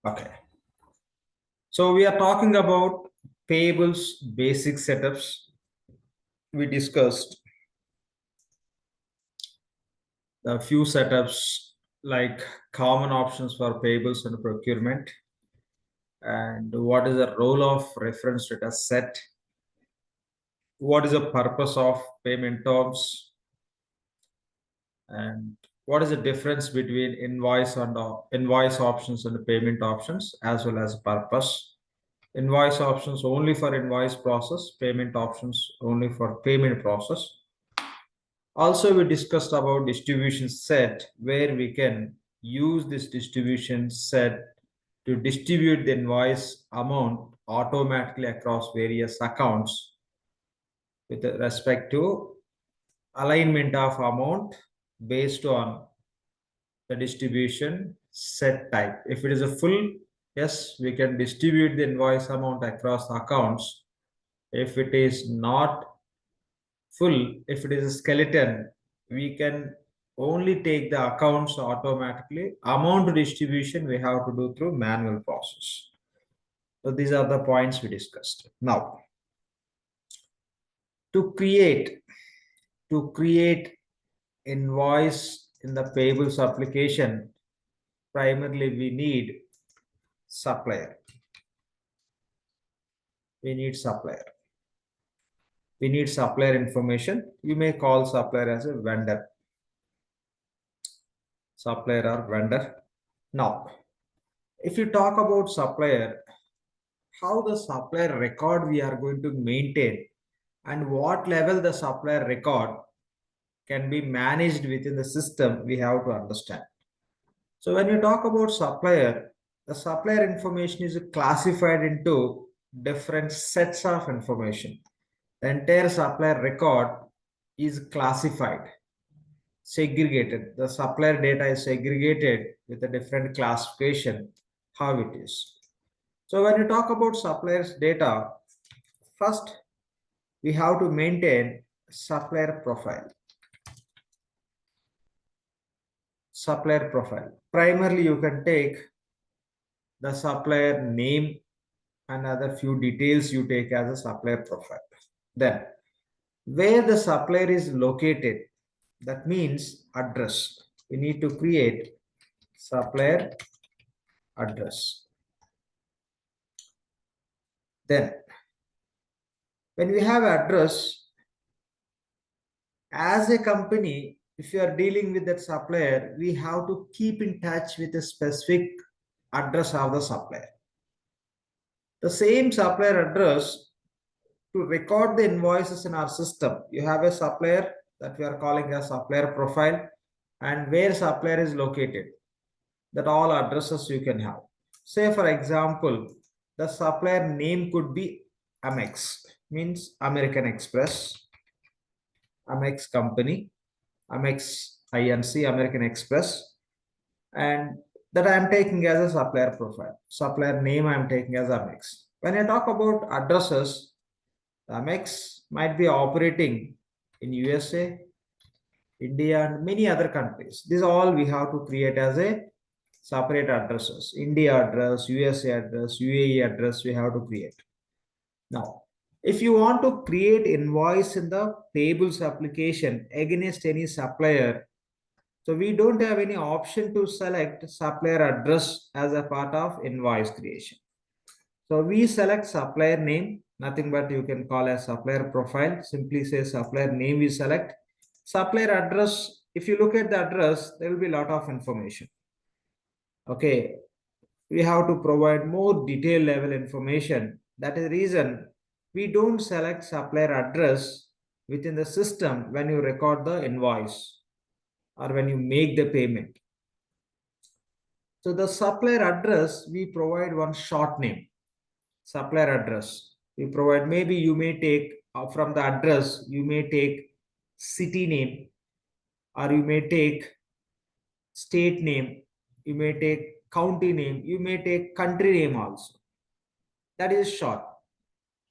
Okay. So we are talking about payables basic setups. We discussed a few setups like common options for payables and procurement, and what is the role of reference data set, what is the purpose of payment terms, and what is the difference between invoice and invoice options and payment options, as well as purpose. Invoice options only for invoice process, payment options only for payment process. Also, we discussed about distribution set, where we can use this distribution set to distribute the invoice amount automatically across various accounts with respect to alignment of amount based on the distribution set type. If it is a full, yes, we can distribute the invoice amount across accounts. If it is not full, if it is a skeleton, we can only take the accounts automatically. Amount distribution we have to do through manual process. So these are the points we discussed. Now, to create invoice in the payables application, primarily we need supplier. We need supplier. We need supplier information. You may call supplier as a vendor. Supplier or vendor. Now, if you talk about supplier, how the supplier record we are going to maintain and what level the supplier record can be managed within the system, we have to understand. So when you talk about supplier, the supplier information is classified into different sets of information. The entire supplier record is classified, segregated. The supplier data is segregated with a different classification, how it is. So when you talk about suppliers data, first we have to maintain supplier profile. Supplier profile. Primarily, you can take the supplier name and other few details you take as a supplier profile. Then, where the supplier is located, that means address. We need to create supplier address. Then, when we have address, as a company, if you are dealing with that supplier, we have to keep in touch with a specific address of the supplier. The same supplier address to record the invoices in our system. You have a supplier that we are calling a supplier profile, and where supplier is located, that all addresses you can have. Say for example, the supplier name could be Amex, means American Express, Amex company, Amex Inc, American Express, and that I am taking as a supplier profile. Supplier name I am taking as Amex. When I talk about addresses, Amex might be operating in USA, India, and many other countries. These all we have to create as a separate addresses. India address, USA address, UAE address, we have to create. Now, if you want to create invoice in the payables application against any supplier, so we don't have any option to select supplier address as a part of invoice creation. So we select supplier name, nothing but you can call as supplier profile. Simply say supplier name we select. Supplier address, if you look at the address, there will be a lot of information. Okay, we have to provide more detail level information. That is the reason we don't select supplier address within the system when you record the invoice or when you make the payment. So the supplier address, we provide one short name, supplier address. We provide, maybe you may take from the address, you may take city name, or you may take state name, you may take county name, you may take country name also. That is short.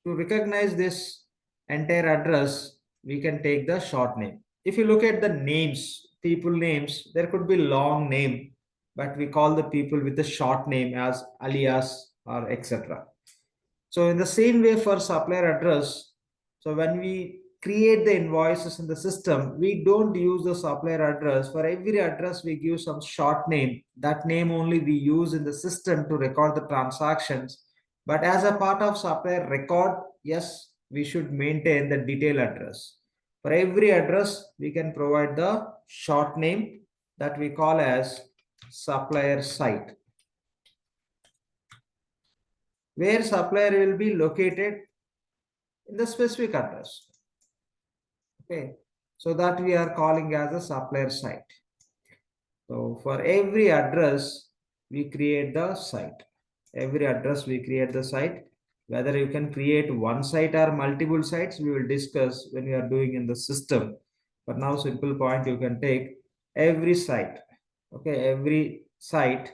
To recognize this entire address, we can take the short name. If you look at the names, people names, there could be long name. but we call the people with a short name as alias or etc. So in the same way for supplier address, so when we create the invoices in the system, we don't use the supplier address. For every address, we give some short name. That name only we use in the system to record the transactions. But as a part of supplier record, yes, we should maintain the detailed address. For every address, we can provide the short name that we call as supplier site, where supplier will be located in the specific address. Okay, so that we are calling as a supplier site. So for every address, we create the site. Every address we create the site. Whether you can create one site or multiple sites, we will discuss when we are doing in the system. But now simple point, you can take every site. Okay, every site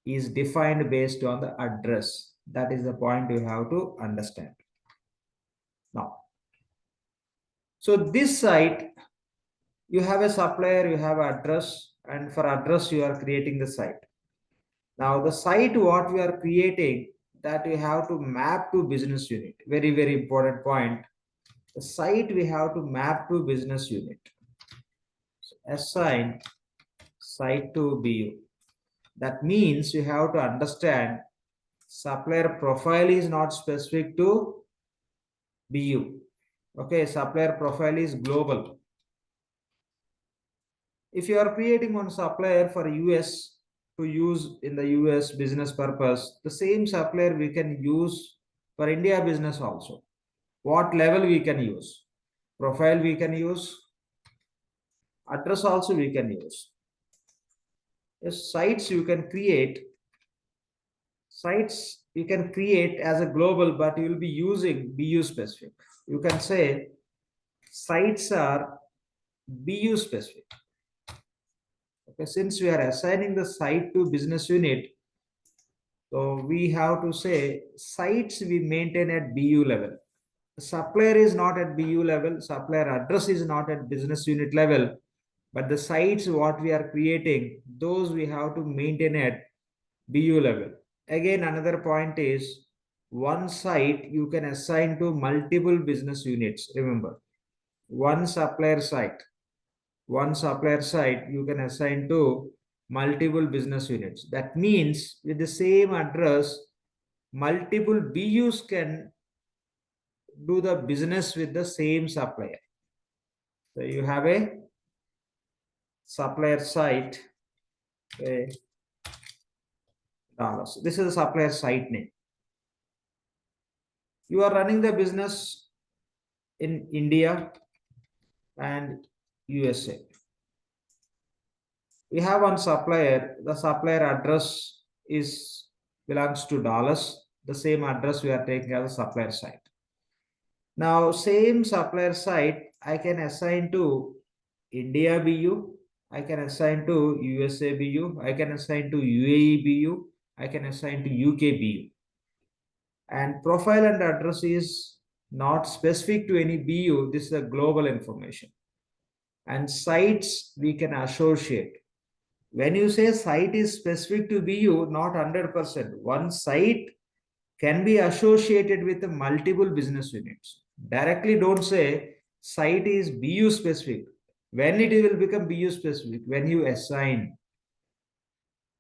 is defined based on the address. That is the point you have to understand. Now, so this site, you have a supplier, you have address, and for address, you are creating the site. Now, the site what we are creating, that we have to map to business unit. Very, very important point. The site we have to map to business unit. So assign site to BU. That means you have to understand supplier profile is not specific to BU. Okay, supplier profile is global. If you are creating one supplier for US to use in the US business purpose, the same supplier we can use for India business also. What level we can use? Profile we can use, address also we can use. Yes, sites you can create. Sites you can create as a global, but you will be using BU specific. You can say sites are BU specific. Okay, since we are assigning the site to business unit, so we have to say sites we maintain at BU level. The supplier is not at BU level, supplier address is not at business unit level, but the sites what we are creating, those we have to maintain at BU level. Again, another point is one site you can assign to multiple business units. Remember, one supplier site you can assign to multiple business units. That means with the same address, multiple BUs can do the business with the same supplier. So you have a supplier site, dollars. This is a supplier site name. You are running the business in India and USA. We have one supplier. The supplier address is belongs to dollars. The same address we are taking as a supplier site. Now, same supplier site I can assign to India BU. I can assign to USA BU. I can assign to UAE BU. I can assign to UK BU. And profile and address is not specific to any BU. This is a global information. And sites we can associate. When you say site is specific to BU, not 100%. One site can be associated with multiple business units. Directly don't say site is BU specific. When it will become BU specific? When you assign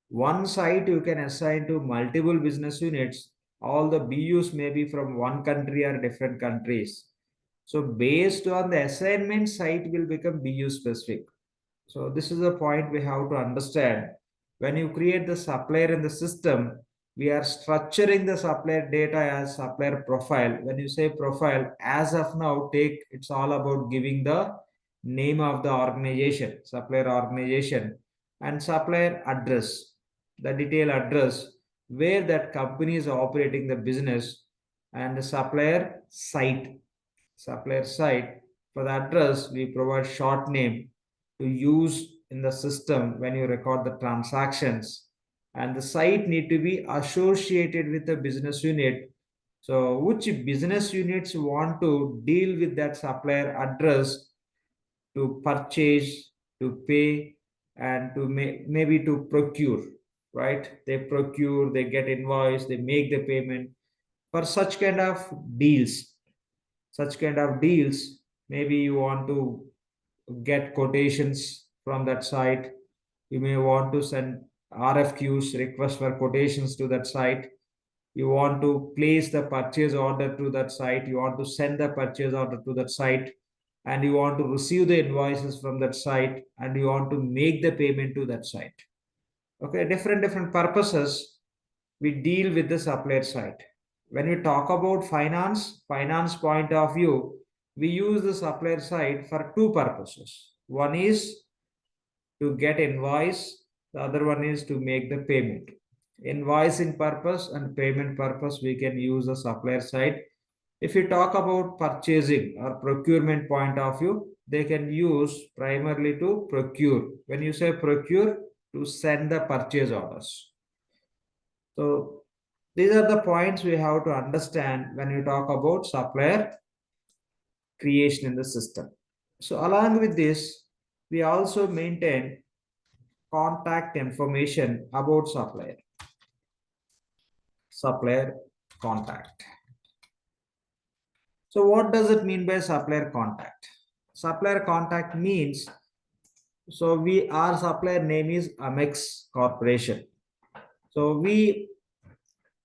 one site, you can assign to multiple business units. All the BUs may be from one country or different countries. So based on the assignment, site will become BU specific. So this is a point we have to understand. When you create the supplier in the system, we are structuring the supplier data as supplier profile. When you say profile, as of now, it's all about giving the name of the organization, supplier organization, and supplier address, the detailed address where that company is operating the business, and the supplier site. Supplier site, for the address, we provide short name to use in the system when you record the transactions, and the site need to be associated with the business unit. So which business units want to deal with that supplier address to purchase, to pay, and to maybe to procure, right? They procure, they get invoice, they make the payment. For such kind of deals, maybe you want to get quotations from that site. You may want to send RFQs, request for quotations, to that site. You want to place the purchase order to that site. You want to send the purchase order to that site, and you want to receive the invoices from that site, and you want to make the payment to that site. Okay, different purposes we deal with the supplier side. When we talk about finance point of view, we use the supplier side for two purposes. One is to get invoice, the other one is to make the payment. Invoicing purpose and payment purpose, we can use the supplier side. If you talk about purchasing or procurement point of view, they can use primarily to procure. When you say procure, to send the purchase orders. So these are the points we have to understand when we talk about supplier creation in the system. So along with this, we also maintain contact information about supplier contact. So what does it mean by supplier contact? Supplier contact means, so our supplier name is Amex Corporation. So we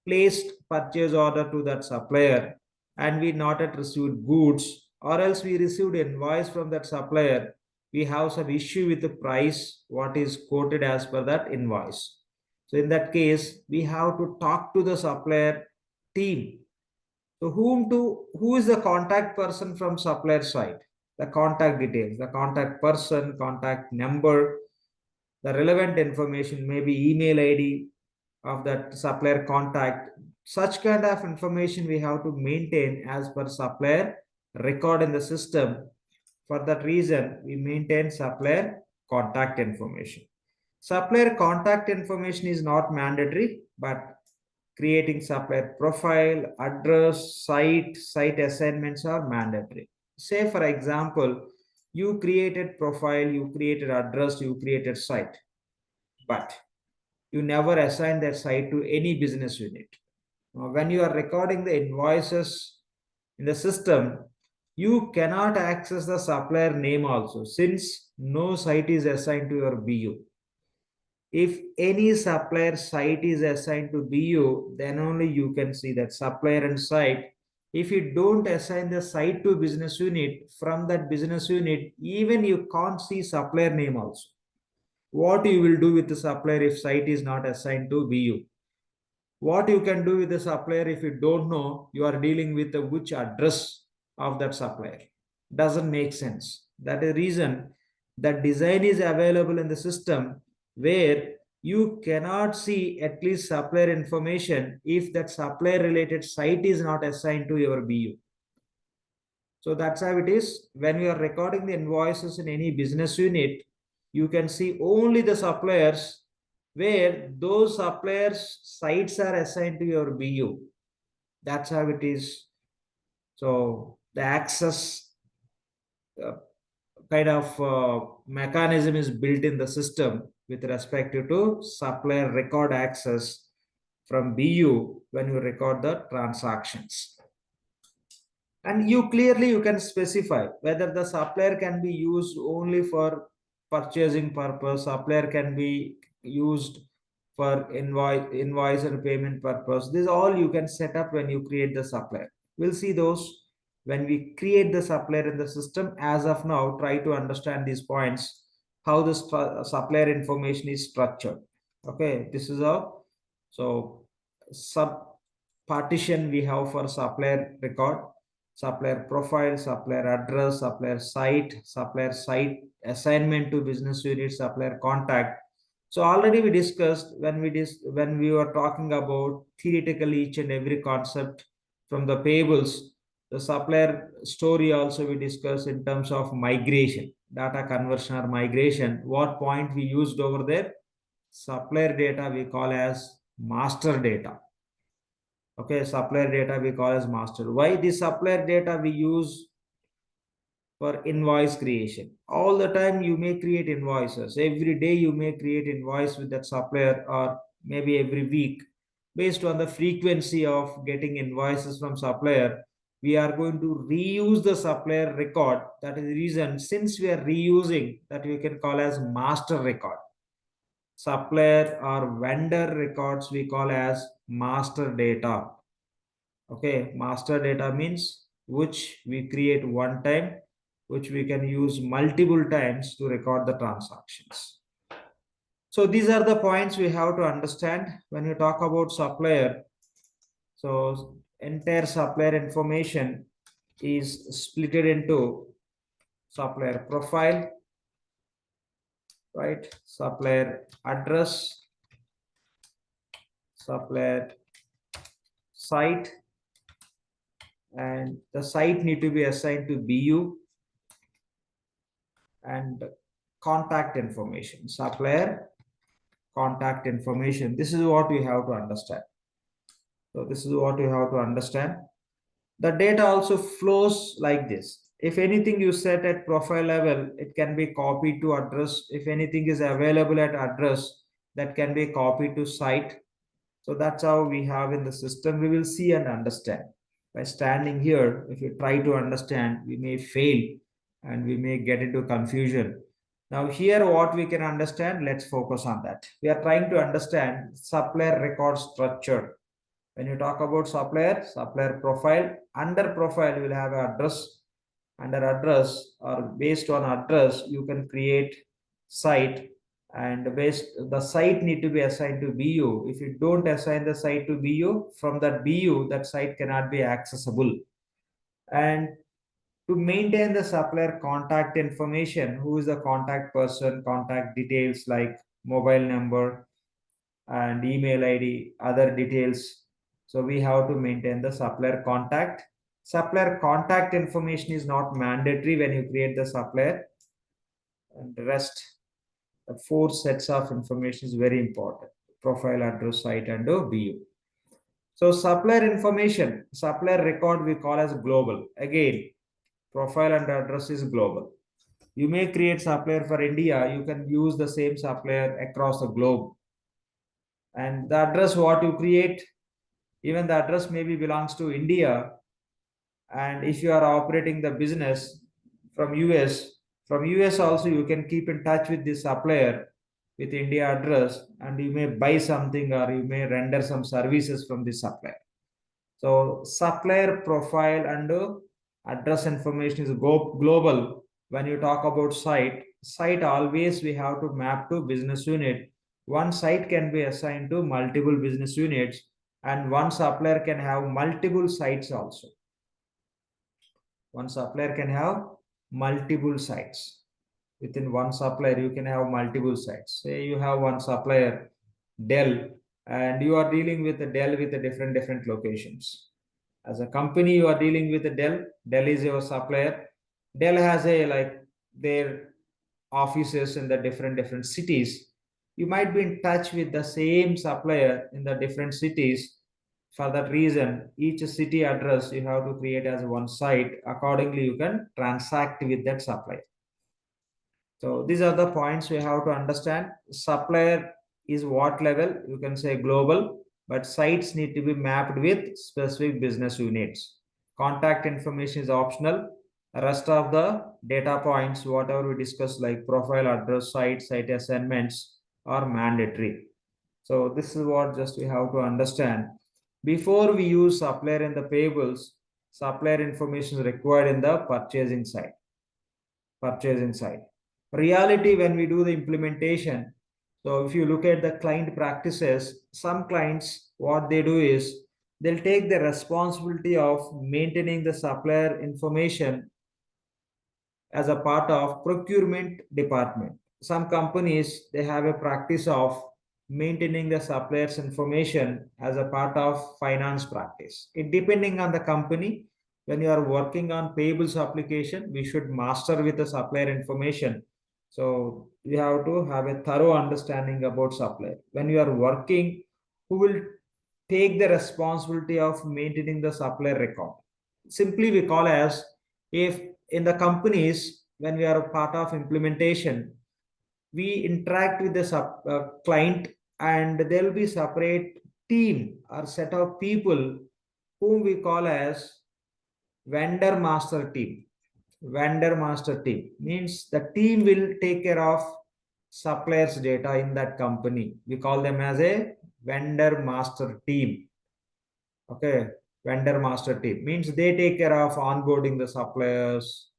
placed purchase order to that supplier, and we not yet received goods, or else we received invoice from that supplier. We have some issue with the price, what is quoted as per that invoice. So in that case, we have to talk to the supplier team. So who is the contact person from supplier side? The contact details, the contact person, contact number, the relevant information, maybe email ID of that supplier contact. Such kind of information we have to maintain as per supplier record in the system. For that reason, we maintain supplier contact information. Supplier contact information is not mandatory, but creating supplier profile, address, site assignments are mandatory. Say for example, you created profile, you created address, you created site, but you never assign that site to any business unit. When you are recording the invoices in the system, you cannot access the supplier name also, since no site is assigned to your BU. If any supplier site is assigned to BU, then only you can see that supplier and site. If you don't assign the site to business unit, from that business unit, even you can't see supplier name also. What you will do with the supplier if site is not assigned to BU? What you can do with the supplier if you don't know you are dealing with which address of that supplier? Doesn't make sense. That is the reason that design is available in the system, where you cannot see at least supplier information if that supplier related site is not assigned to your BU. So that's how it is. When you are recording the invoices in any business unit, you can see only the suppliers where those suppliers sites are assigned to your BU. That's how it is. So the access uh, kind of mechanism is built in the system with respect to supplier record access from BU when you record the transactions. And you can specify whether the supplier can be used only for purchasing purpose, supplier can be used for invoice and payment purpose. This all you can set up when you create the supplier. We'll see those when we create the supplier in the system. As of now, try to understand these points, how the supplier information is structured. Okay, this is how. So sub partition we have for supplier record: supplier profile, supplier address, supplier site assignment to business unit, supplier contact. So already we discussed when we were talking about theoretically each and every concept from the payables. The supplier story also we discussed in terms of migration, data conversion or migration. What point we used over there? Supplier data we call as master data. Okay, supplier data we call as master. Why this supplier data we use for invoice creation. All the time you may create invoices. Every day you may create invoice with that supplier, or maybe every week. Based on the frequency of getting invoices from supplier, we are going to reuse the supplier record. That is the reason, since we are reusing, that we can call as master record. Supplier or vendor records we call as master data. Okay, master data means which we create one time, which we can use multiple times to record the transactions. So these are the points we have to understand when you talk about supplier. So entire supplier information is split into supplier profile, right? Supplier address, supplier site, and the site need to be assigned to BU, and contact information, supplier contact information. This is what we have to understand. So this is what you have to understand. The data also flows like this. If anything you set at profile level, it can be copied to address. If anything is available at address, that can be copied to site. So that's how we have in the system. We will see and understand. By standing here, if you try to understand, we may fail and we may get into confusion. Now here what we can understand, let's focus on that. We are trying to understand supplier record structure. When you talk about supplier, supplier profile, under profile you will have address. Under address or based on address, you can create site, and based the site need to be assigned to BU. If you don't assign the site to BU, from that BU, that site cannot be accessible. And to maintain the supplier contact information, who is the contact person, contact details like mobile number and email ID, other details. So we have to maintain the supplier contact. Supplier contact information is not mandatory when you create the supplier, and the rest, the four sets of information is very important: profile, address, site, and BU. So supplier information, supplier record we call as global. Again, profile and address is global. You may create supplier for India, you can use the same supplier across the globe. And the address what you create, even the address maybe belongs to India. And if you are operating the business from US also you can keep in touch with the supplier with India address, and you may buy something or you may render some services from the supplier. So supplier profile and address information is global. When you talk about site always we have to map to business unit. One site can be assigned to multiple business units, and one supplier can have multiple sites also. One supplier can have multiple sites. Within one supplier, you can have multiple sites. Say you have one supplier, Dell, and you are dealing with the Dell with the different locations. As a company, you are dealing with the Dell. Dell is your supplier. Dell has a like their offices in the different cities. You might be in touch with the same supplier in the different cities. For that reason, each city address you have to create as one site. Accordingly, you can transact with that supplier. So these are the points we have to understand. Supplier is what level? You can say global, but sites need to be mapped with specific business units. Contact information is optional. The rest of the data points, whatever we discuss like profile, address, site assignments are mandatory. So this is what just we have to understand. Before we use supplier in the payables, supplier information is required in the purchasing side. Reality, when we do the implementation, so if you look at the client practices, some clients, what they do is they'll take the responsibility of maintaining the supplier information as a part of procurement department. Some companies, they have a practice of maintaining the suppliers information as a part of finance practice. It depending on the company. When you are working on payables application, we should master with the supplier information. So you have to have a thorough understanding about supplier. When you are working, who will take the responsibility of maintaining the supplier record? Simply we call as, if in the companies, when we are a part of implementation, we interact with the client, and there will be separate team or set of people whom we call as vendor master team. Vendor master team means the team will take care of suppliers data in that company. We call them as a vendor master team. Okay, vendor master team means they take care of onboarding the suppliers,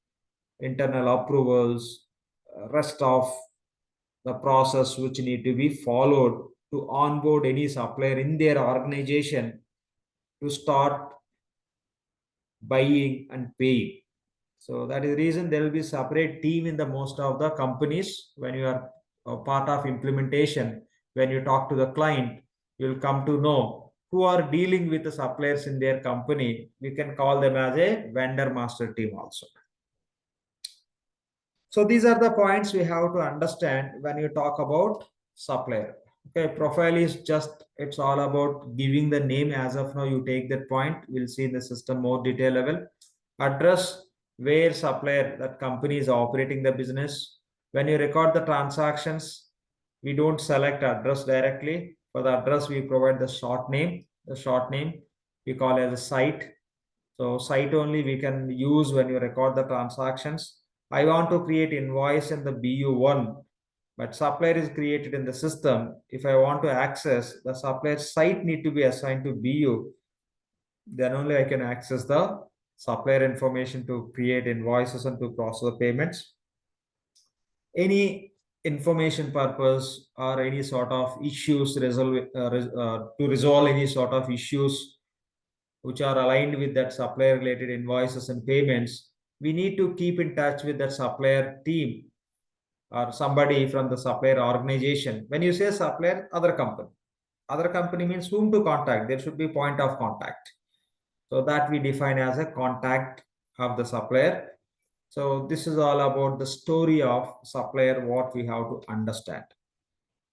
internal approvals, rest of the process which need to be followed to onboard any supplier in their organization to start buying and paying. So that is the reason there will be separate team in the most of the companies. When you are a part of implementation, when you talk to the client, you'll come to know who are dealing with the suppliers in their company. We can call them as a vendor master team also. So these are the points we have to understand when you talk about supplier. Okay, profile is just, it's all about giving the name. As of now, you take that point. We'll see in the system more detail level. Address, where supplier, that company is operating the business. When you record the transactions, we don't select address directly. For the address, we provide the short name. The short name we call as a site. So site only we can use when you record the transactions. I want to create invoice in the BU1, but supplier is created in the system. If I want to access the supplier site, need to be assigned to BU, then only I can access the supplier information to create invoices and to process the payments. Any information purpose or any sort of issues to resolve any sort of issues which are aligned with that supplier related invoices and payments, we need to keep in touch with that supplier team or somebody from the supplier organization. When you say supplier, other company means whom to contact. There should be point of contact. So that we define as a contact of the supplier. So this is all about the story of supplier, what we have to understand.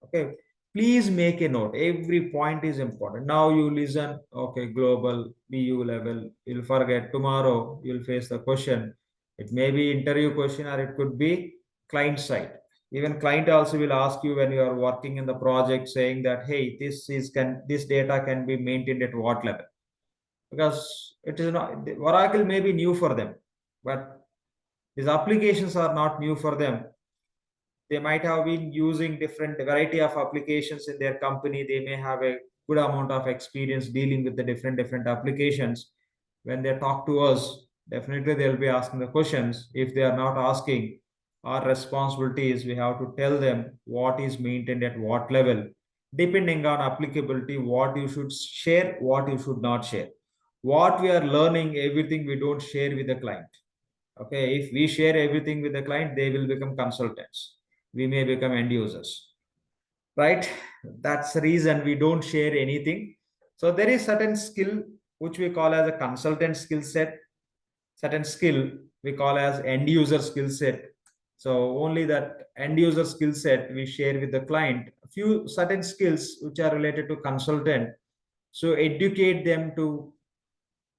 Okay, please make a note. Every point is important. Now you listen, okay, global, BU level, you'll forget. Tomorrow you'll face the question. It may be interview question or it could be client side. Even client also will ask you when you are working in the project saying that, hey, this data can be maintained at what level? Because it is not, Oracle may be new for them, but these applications are not new for them. They might have been using different variety of applications in their company. They may have a good amount of experience dealing with the different applications. When they talk to us, definitely they'll be asking the questions. If they are not asking, our responsibility is we have to tell them what is maintained at what level, depending on applicability, what you should share, what you should not share. What we are learning, everything we don't share with the client. Okay, if we share everything with the client, they will become consultants. We may become end users, right? That's the reason we don't share anything. So there is certain skill which we call as a consultant skill set, certain skill we call as end user skill set. So only that end user skill set we share with the client. A few certain skills which are related to consultant, so educate them to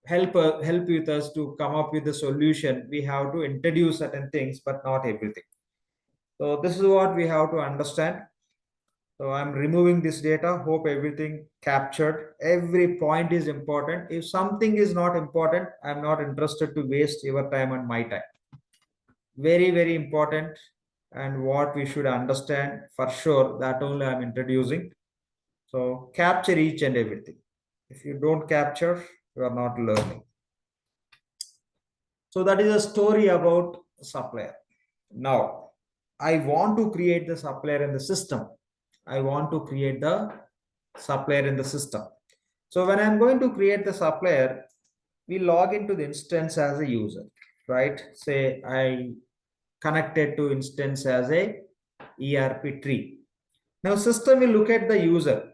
help with us to come up with the solution. We have to introduce certain things, but not everything. So this is what we have to understand. So I'm removing this data. Hope everything captured. Every point is important. If something is not important, I'm not interested to waste your time and my time. Very, very important. And what we should understand for sure, that only I'm introducing. So capture each and everything. If you don't capture, you are not learning. So that is a story about supplier. Now, I want to create the supplier in the system. I want to create the supplier in the system. So when I'm going to create the supplier, we log into the instance as a user, right? Say I connected to instance as a ERP tree. Now system will look at the user.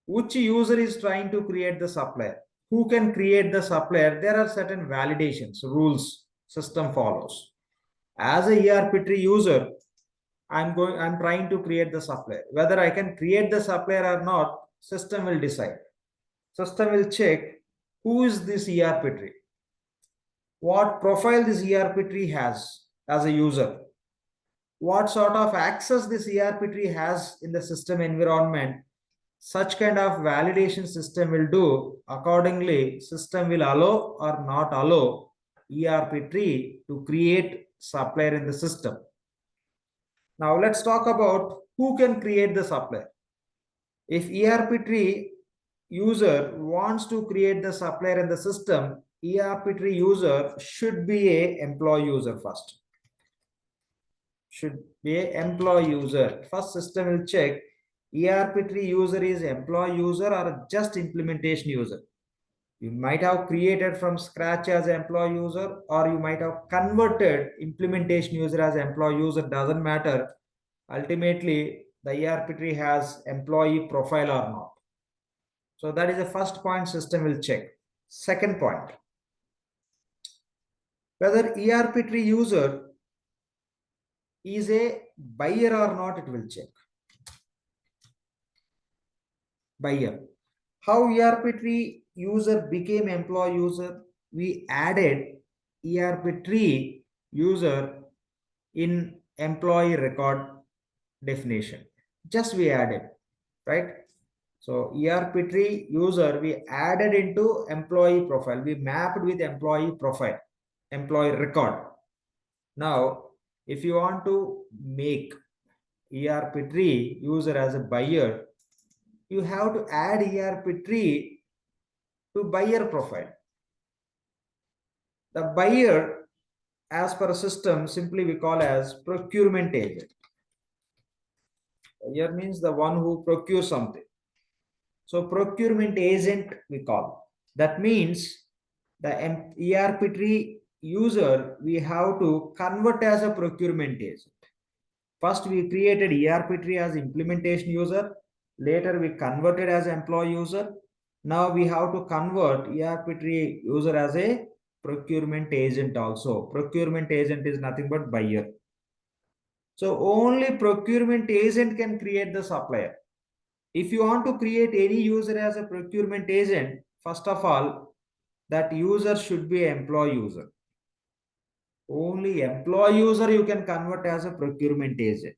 Which user is trying to create the supplier? Who can create the supplier? There are certain validations, rules system follows. As a ERP tree user, I'm trying to create the supplier. Whether I can create the supplier or not, system will decide. System will check who is this ERP tree. what profile this ERP tree has as a user, what sort of access this ERP tree has in the system environment. Such kind of validation system will do. Accordingly, system will allow or not allow ERP tree to create supplier in the system. Now let's talk about who can create the supplier. If ERP tree user wants to create the supplier in the system, ERP tree user should be a employee user first. Should be a employee user. First, system will check ERP tree user is employee user or just implementation user. You might have created from scratch as employee user, or you might have converted implementation user as employee user, doesn't matter. Ultimately, the ERP tree has employee profile or not. So that is the first point system will check. Second point, whether ERP tree user is a buyer or not, it will check. Buyer. How ERP tree user became employee user? We added ERP tree user in employee record definition. Just we added, right? So ERP tree user we added into employee profile. We mapped with employee profile, employee record. Now, if you want to make ERP tree user as a buyer, you have to add ERP tree to buyer profile. The buyer, as per system, simply we call as procurement agent. Buyer means the one who procures something. So procurement agent we call. That means the ERP tree user we have to convert as a procurement agent. First we created ERP tree as implementation user. Later we converted as employee user. Now we have to convert ERP tree user as a procurement agent also. Procurement agent is nothing but buyer. So only procurement agent can create the supplier. If you want to create any user as a procurement agent, first of all, that user should be an employee user. Only employee user you can convert as a procurement agent.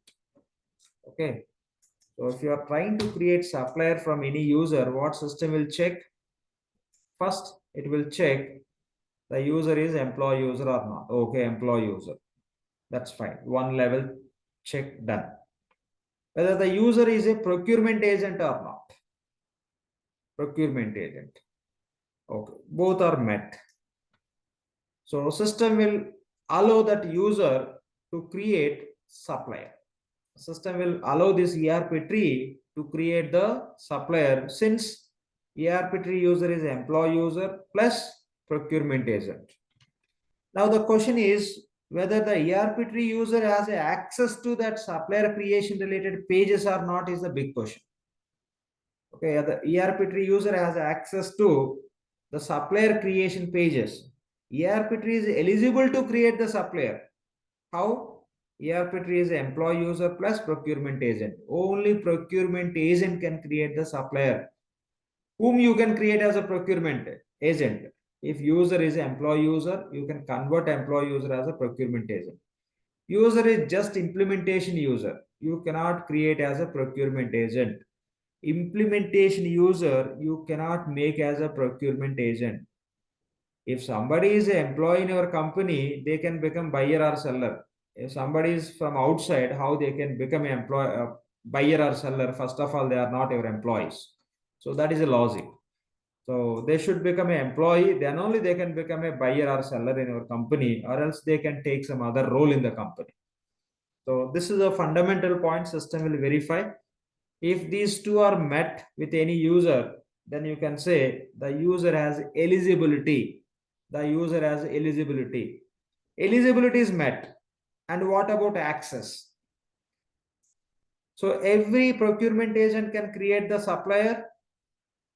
Okay. So if you are trying to create supplier from any user, what system will check? First, it will check the user is employee user or not. Okay, employee user. That's fine. One level check done. Whether the user is a procurement agent or not. Procurement agent. Okay, both are met. So system will allow that user to create supplier. System will allow this ERP tree to create the supplier, since ERP tree user is employee user plus procurement agent. Now the question is whether the ERP tree user has access to that supplier creation related pages or not is the big question. Okay, the ERP tree user has access to the supplier creation pages. ERP tree is eligible to create the supplier. How? ERP tree is employee user plus procurement agent. Only procurement agent can create the supplier. Whom you can create as a procurement agent? If user is employee user, you can convert employee user as a procurement agent. User is just implementation user. You cannot create as a procurement agent. Implementation user, you cannot make as a procurement agent. If somebody is an employee in your company, they can become buyer or seller. If somebody is from outside, how they can become an employee, buyer or seller? First of all, they are not your employees. So that is a logic. So they should become an employee, then only they can become a buyer or seller in your company, or else they can take some other role in the company. So this is a fundamental point system will verify. If these two are met with any user, then you can say the user has eligibility. The user has eligibility. Eligibility is met. And what about access? So every procurement agent can create the supplier,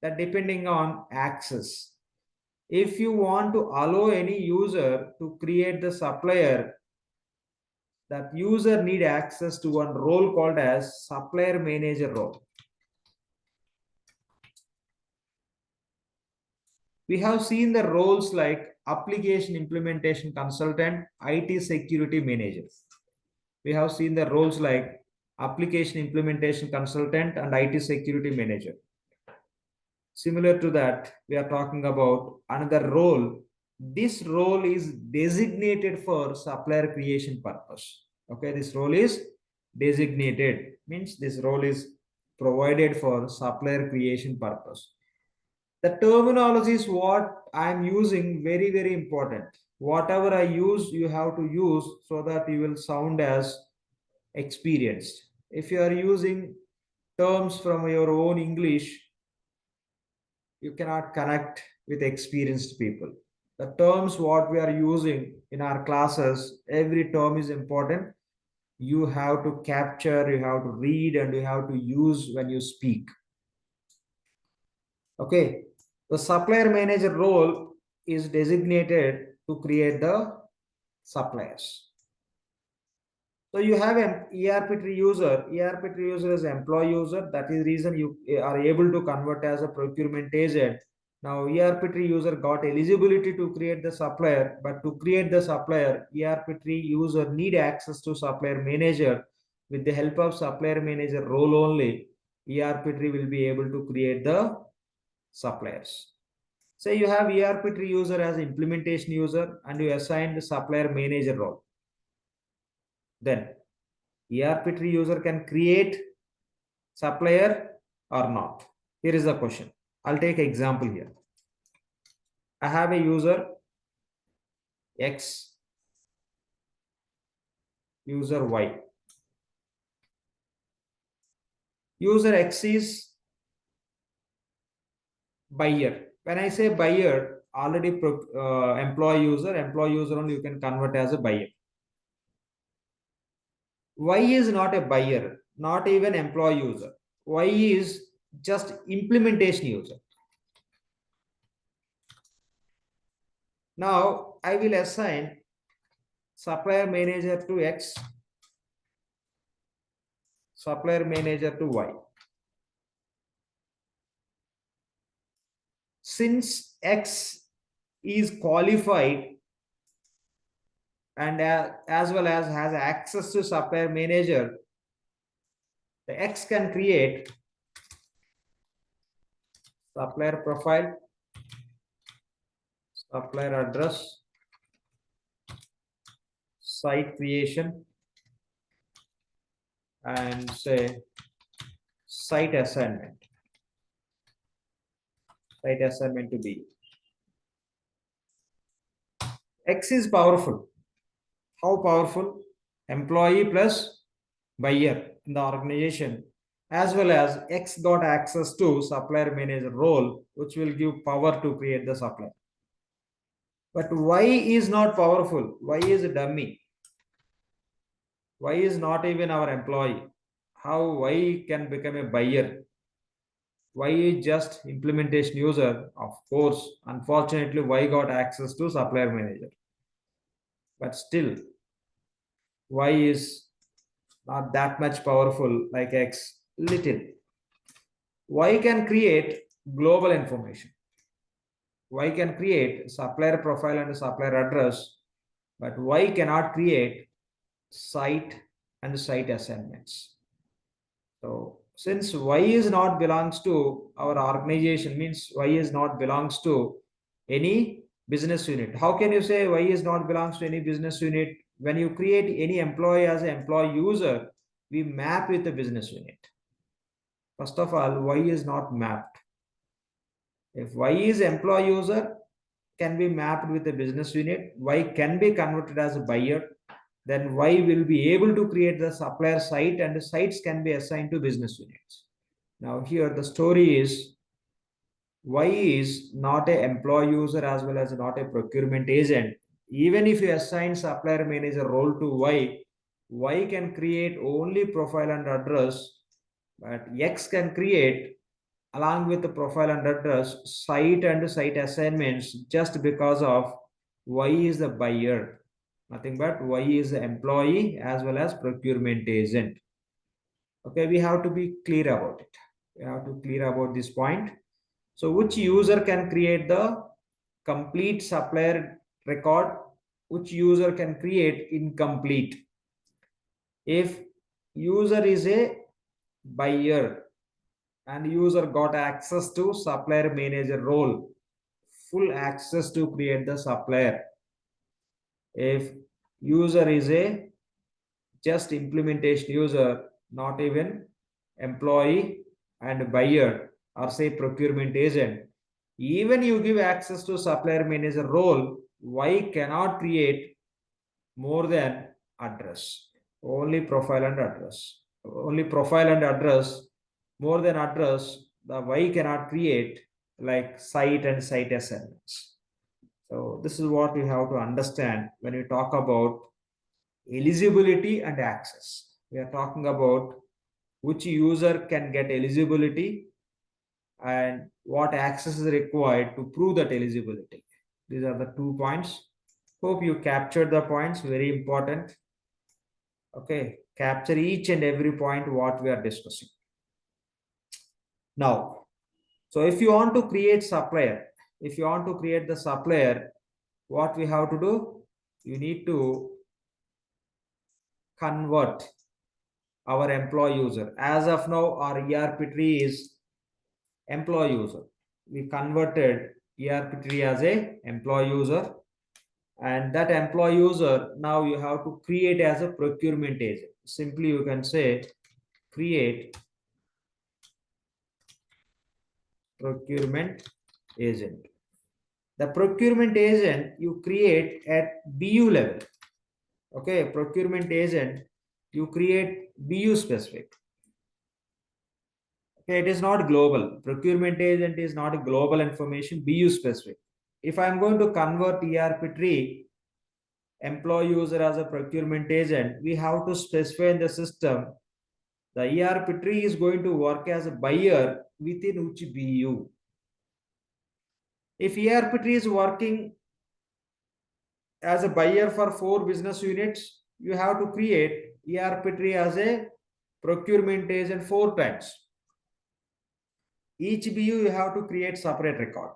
that depending on access. If you want to allow any user to create the supplier, that user need access to one role called as supplier manager role. We have seen the roles like application implementation consultant, IT security manager. We have seen the roles like application implementation consultant and IT security manager. Similar to that, we are talking about another role. This role is designated for supplier creation purpose. Okay, this role is designated, means this role is provided for supplier creation purpose. The terminology is what I'm using, very, very important. Whatever I use, you have to use so that you will sound as experienced. If you are using terms from your own English, you cannot connect with experienced people. The terms what we are using in our classes, every term is important. You have to capture, you have to read, and you have to use when you speak. Okay, the supplier manager role is designated to create the suppliers. So you have an ERP tree user. ERP tree user is employee user. That is the reason you are able to convert as a procurement agent. Now ERP tree user got eligibility to create the supplier, but to create the supplier, ERP tree user need access to supplier manager. With the help of supplier manager role only, ERP tree will be able to create the suppliers. Say you have ERP tree user as implementation user and you assign the supplier manager role. Then ERP tree user can create supplier or not. Here is the question. I'll take an example here. I have a user X, user Y. User X is buyer. When I say buyer, already employee user only you can convert as a buyer. Y is not a buyer, not even employee user. Y is just implementation user. Now I will assign supplier manager to X, supplier manager to Y. Since X is qualified and as well as has access to supplier manager, the X can create supplier profile, supplier address, site creation, and say site assignment. Site assignment to B. X is powerful. How powerful? Employee plus buyer in the organization, as well as X got access to supplier manager role, which will give power to create the supplier. But Y is not powerful. Y is a dummy. Y is not even our employee. How Y can become a buyer? Y is just implementation user. Of course, unfortunately, Y got access to supplier manager. But still, Y is not that much powerful like X, little. Y can create global information. Y can create supplier profile and supplier address, but Y cannot create site and site assignments. So since Y is not belongs to our organization, means Y is not belongs to any business unit. How can you say Y is not belongs to any business unit? When you create any employee as an employee user, we map with the business unit. First of all, Y is not mapped. If Y is employee user, can be mapped with the business unit. Y can be converted as a buyer. Then Y will be able to create the supplier site and the sites can be assigned to business units. Now here the story is Y is not an employee user as well as not a procurement agent. Even if you assign supplier manager role to Y, Y can create only profile and address, but X can create along with the profile and address site and site assignments just because of Y is the buyer. Nothing but Y is the employee as well as procurement agent. Okay, we have to be clear about it. We have to clear about this point. So which user can create the complete supplier record which user can create incomplete. If user is a buyer and user got access to supplier manager role, full access to create the supplier. If user is a just implementation user, not even employee and buyer or say procurement agent, even you give access to supplier manager role, why cannot create more than address? Only profile and address. Only profile and address, more than address, the why cannot create like site and site assignments. So this is what we have to understand when we talk about eligibility and access. We are talking about which user can get eligibility and what access is required to prove that eligibility. These are the 2 points. Hope you captured the points, very important. Okay, capture each and every point what we are discussing. Now, so if you want to create supplier, if you want to create the supplier, what we have to do? You need to convert our employee user. As of now, our ERP tree is employee user. We converted ERP tree as a employee user, and that employee user now you have to create as a procurement agent. Simply you can say create procurement agent. The procurement agent you create at BU level. Okay, procurement agent you create BU specific. Okay, it is not global. Procurement agent is not a global information, BU specific. If I'm going to convert ERP tree employee user as a procurement agent, we have to specify in the system the ERP tree is going to work as a buyer within which BU. If ERP tree is working as a buyer for 4 business units, you have to create ERP tree as a procurement agent 4 times. Each BU you have to create separate record.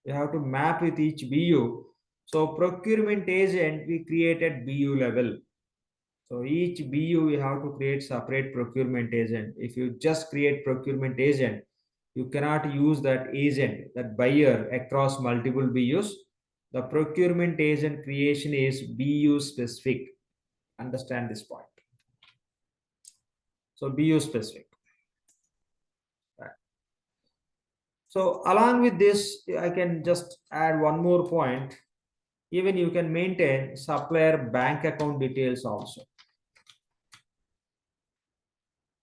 You have to map with each BU. So procurement agent we created BU level. So each BU we have to create separate procurement agent. If you just create procurement agent, you cannot use that agent, that buyer across multiple BUs. The procurement agent creation is BU specific. Understand this point. So BU specific. Right. So along with this, I can just add one more point. Even you can maintain supplier bank account details also.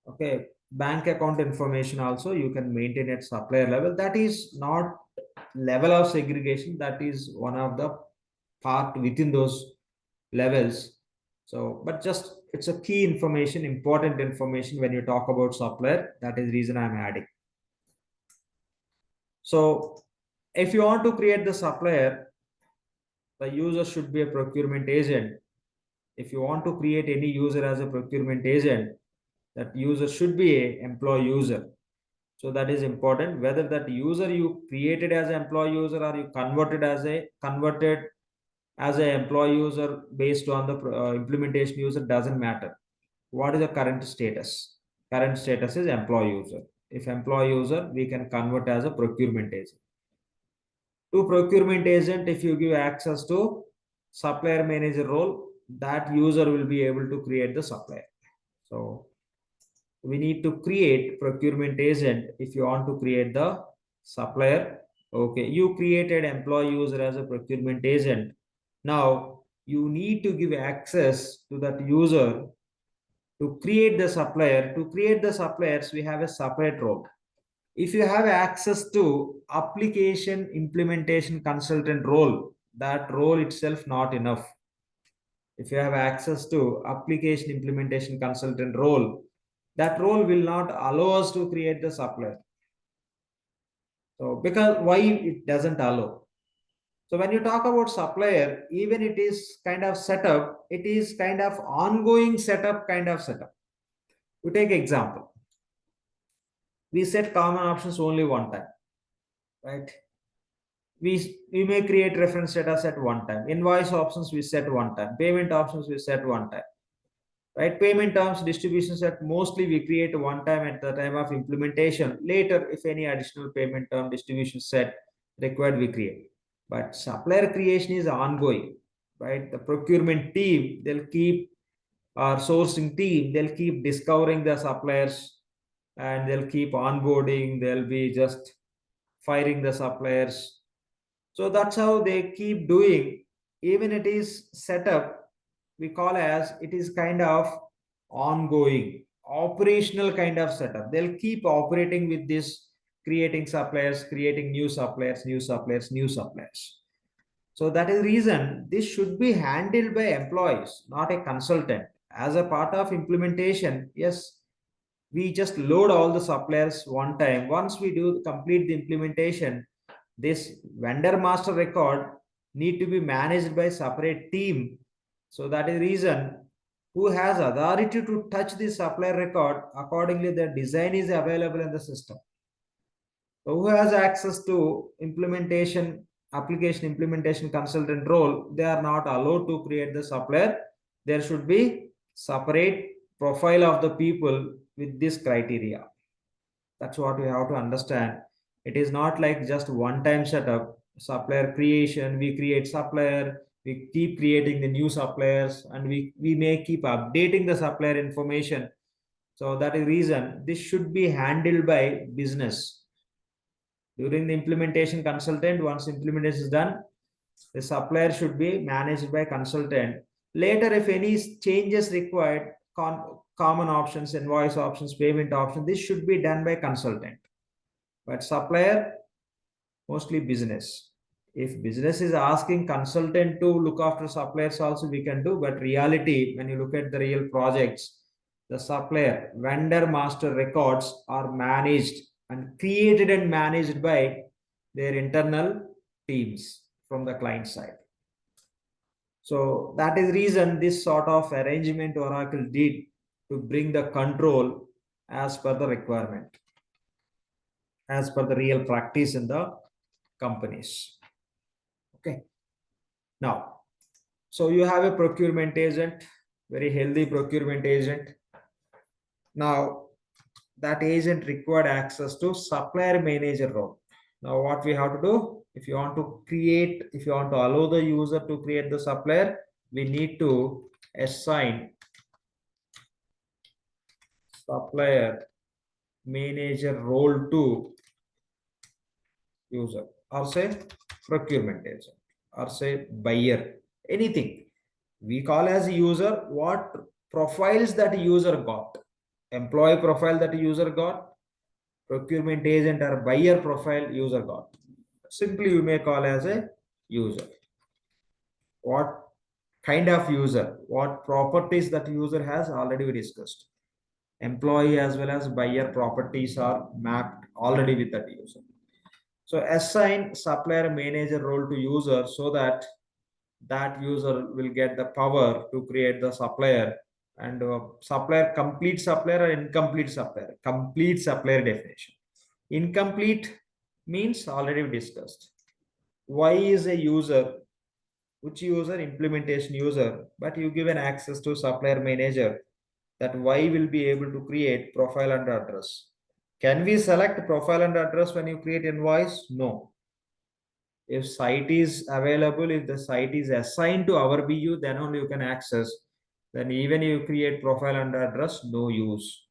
Okay, bank account information also you can maintain at supplier level. That is not level of segregation, that is one of the part within those levels. So but just it's a key information, important information when you talk about supplier. That is the reason I'm adding. So if you want to create the supplier, the user should be a procurement agent. If you want to create any user as a procurement agent, that user should be a employee user. So that is important. Whether that user you created as an employee user or you converted as an employee user based on the implementation user doesn't matter. What is the current status? Current status is employee user. If employee user, we can convert as a procurement agent. To procurement agent, if you give access to supplier manager role, that user will be able to create the supplier. So we need to create procurement agent if you want to create the supplier. Okay, you created employee user as a procurement agent. Now you need to give access to that user to create the supplier. To create the suppliers, we have a separate role. If you have access to application implementation consultant role, that role itself not enough. If you have access to application implementation consultant role, that role will not allow us to create the supplier. So because why it doesn't allow? So when you talk about supplier, even it is kind of setup, it is kind of ongoing setup kind of setup. We take example. We set common options only one time, right? we may create reference status at one time. Invoice options we set one time. Payment options we set one time. Right? Payment terms distribution set mostly we create one time at the time of implementation. Later, if any additional payment term distribution set required, we create. But supplier creation is ongoing, right? The procurement team, they'll keep our sourcing team, they'll keep discovering the suppliers and they'll keep onboarding, they'll be just firing the suppliers. So that's how they keep doing. Even it is set up, we call as it is kind of ongoing, operational kind of setup. They'll keep operating with this, creating suppliers, creating new suppliers, new suppliers, new suppliers. So that is reason this should be handled by employees, not a consultant. As a part of implementation, yes, we just load all the suppliers one time. Once we do complete the implementation, this vendor master record need to be managed by separate team. So that is reason who has authority to touch the supplier record. Accordingly, the design is available in the system. So who has access to implementation, application implementation consultant role, they are not allowed to create the supplier. There should be separate profile of the people with this criteria. That's what we have to understand. It is not like just one-time setup, supplier creation, we create supplier, we keep creating the new suppliers, and we may keep updating the supplier information. So that is reason this should be handled by business. During the implementation consultant, once implementation is done, the supplier should be managed by consultant. Later, if any changes required, common options, invoice options, payment options, this should be done by consultant. But supplier, mostly business. If business is asking consultant to look after suppliers also, we can do. But reality, when you look at the real projects, the supplier, vendor master records are managed and created and managed by their internal teams from the client side. So that is reason this sort of arrangement Oracle did to bring the control as per the requirement, as per the real practice in the companies. Okay. Now, so you have a procurement agent, very healthy procurement agent. Now, that agent required access to supplier manager role. Now, what we have to do, if you want to create, if you want to allow the user to create the supplier, we need to assign supplier manager role to user, or say procurement agent, or say buyer, anything. We call as a user what profiles that user got. Employee profile that user got, procurement agent or buyer profile user got. Simply you may call as a user. What kind of user, what properties that user has, already we discussed. Employee as well as buyer properties are mapped already with that user. So assign supplier manager role to user so that that user will get the power to create the supplier, and supplier, complete supplier or incomplete supplier. Complete supplier definition. Incomplete means already we discussed. Why is a user, which user, implementation user, but you give an access to supplier manager, that Y will be able to create profile and address. Can we select profile and address when you create invoice? No. If site is available, if the site is assigned to our BU, then only you can access. Then even you create profile and address, no use.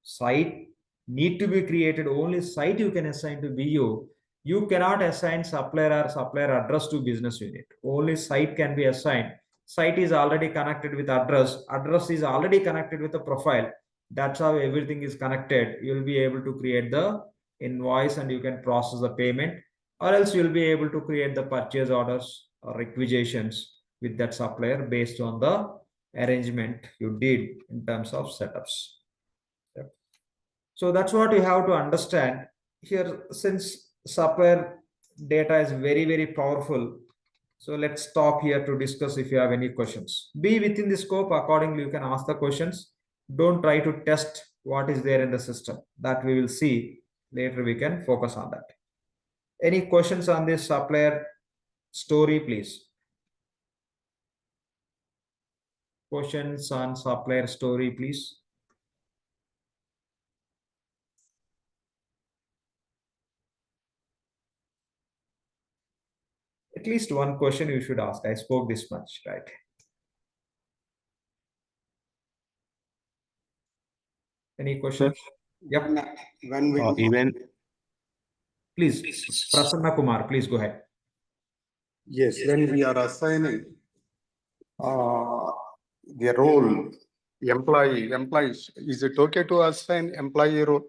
Site need to be created, only site you can assign to BU. You cannot assign supplier or supplier address to business unit. Only site can be assigned. Site is already connected with address. Address is already connected with the profile. That's how everything is connected. You'll be able to create the invoice and you can process the payment, or else you'll be able to create the purchase orders or requisitions with that supplier based on the arrangement you did in terms of setups. So that's what you have to understand here. Since supplier data is very, very powerful, so let's stop here to discuss. If you have any questions, be within the scope. Accordingly, you can ask the questions. Don't try to test what is there in the system. That we will see later. We can focus on that. Any questions on this supplier story, please? Questions on supplier story, please. At least one question you should ask. I spoke this much, right? Any questions? Yep. When we Even Please, Prasanna Kumar, please go ahead. yes, when we are assigning the role, employees, is it okay to assign employee role?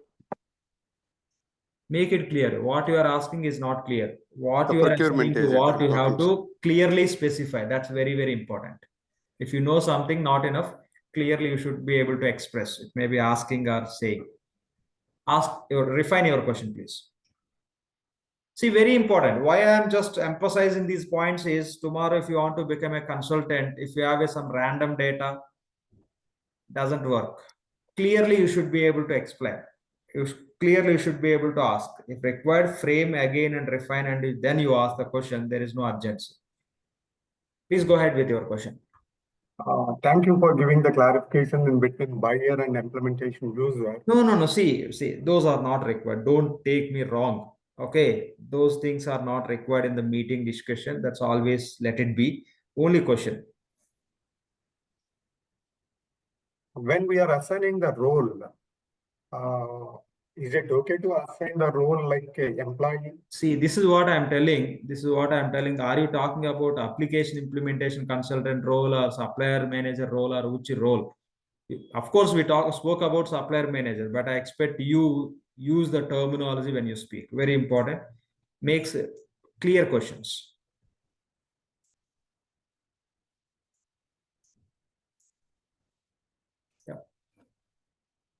Make it clear. What you are asking is not clear. What The you are procurement assigning to agent, what I'm you have talking, to clearly specify. That's very, very important. If you know something not enough, clearly you should be able to express it. Maybe asking or saying. Refine your question, please. See, very important. Why I am just emphasizing these points is tomorrow, if you want to become a consultant, if you have some random data, doesn't work. Clearly, you should be able to explain. Clearly you should be able to ask. If required, frame again and refine, and then you ask the question. There is no urgency. Please go ahead with your question. thank you for giving the clarification in between buyer and implementation user. No. See, those are not required. Don't take me wrong. Okay, those things are not required in the meeting discussion. That's always let it be. Only question. When we are assigning the role, is it okay to assign the role like employee? See, this is what I'm telling. This is what I'm telling. Are you talking about application implementation consultant role or supplier manager role or which role? Of course, we spoke about supplier manager, but I expect you use the terminology when you speak. Very important. Makes clear questions. Yeah.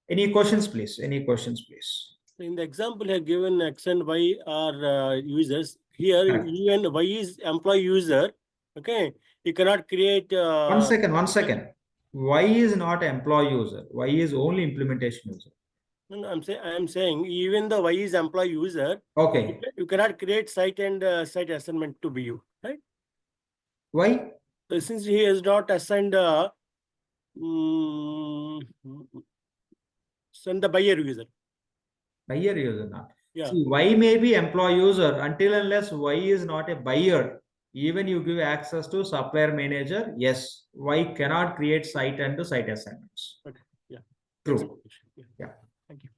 Any questions, please? Any questions, please? In the example here given, X and Y are users. Here, Correct. even Y is employee user. Okay, you cannot create. One second. Y is not employee user. Y is only implementation user. No, I am saying even the Y is employee user. Okay. You cannot create site and site assignment to BU, right? Why? So since he is not assigned send the buyer user. Buyer user not. Yeah. See, Y may be employee user until unless Y is not a buyer. Even you give access to supplier manager, yes, Y cannot create site and site assignments. Okay. Yeah. True. Yeah. Thank you.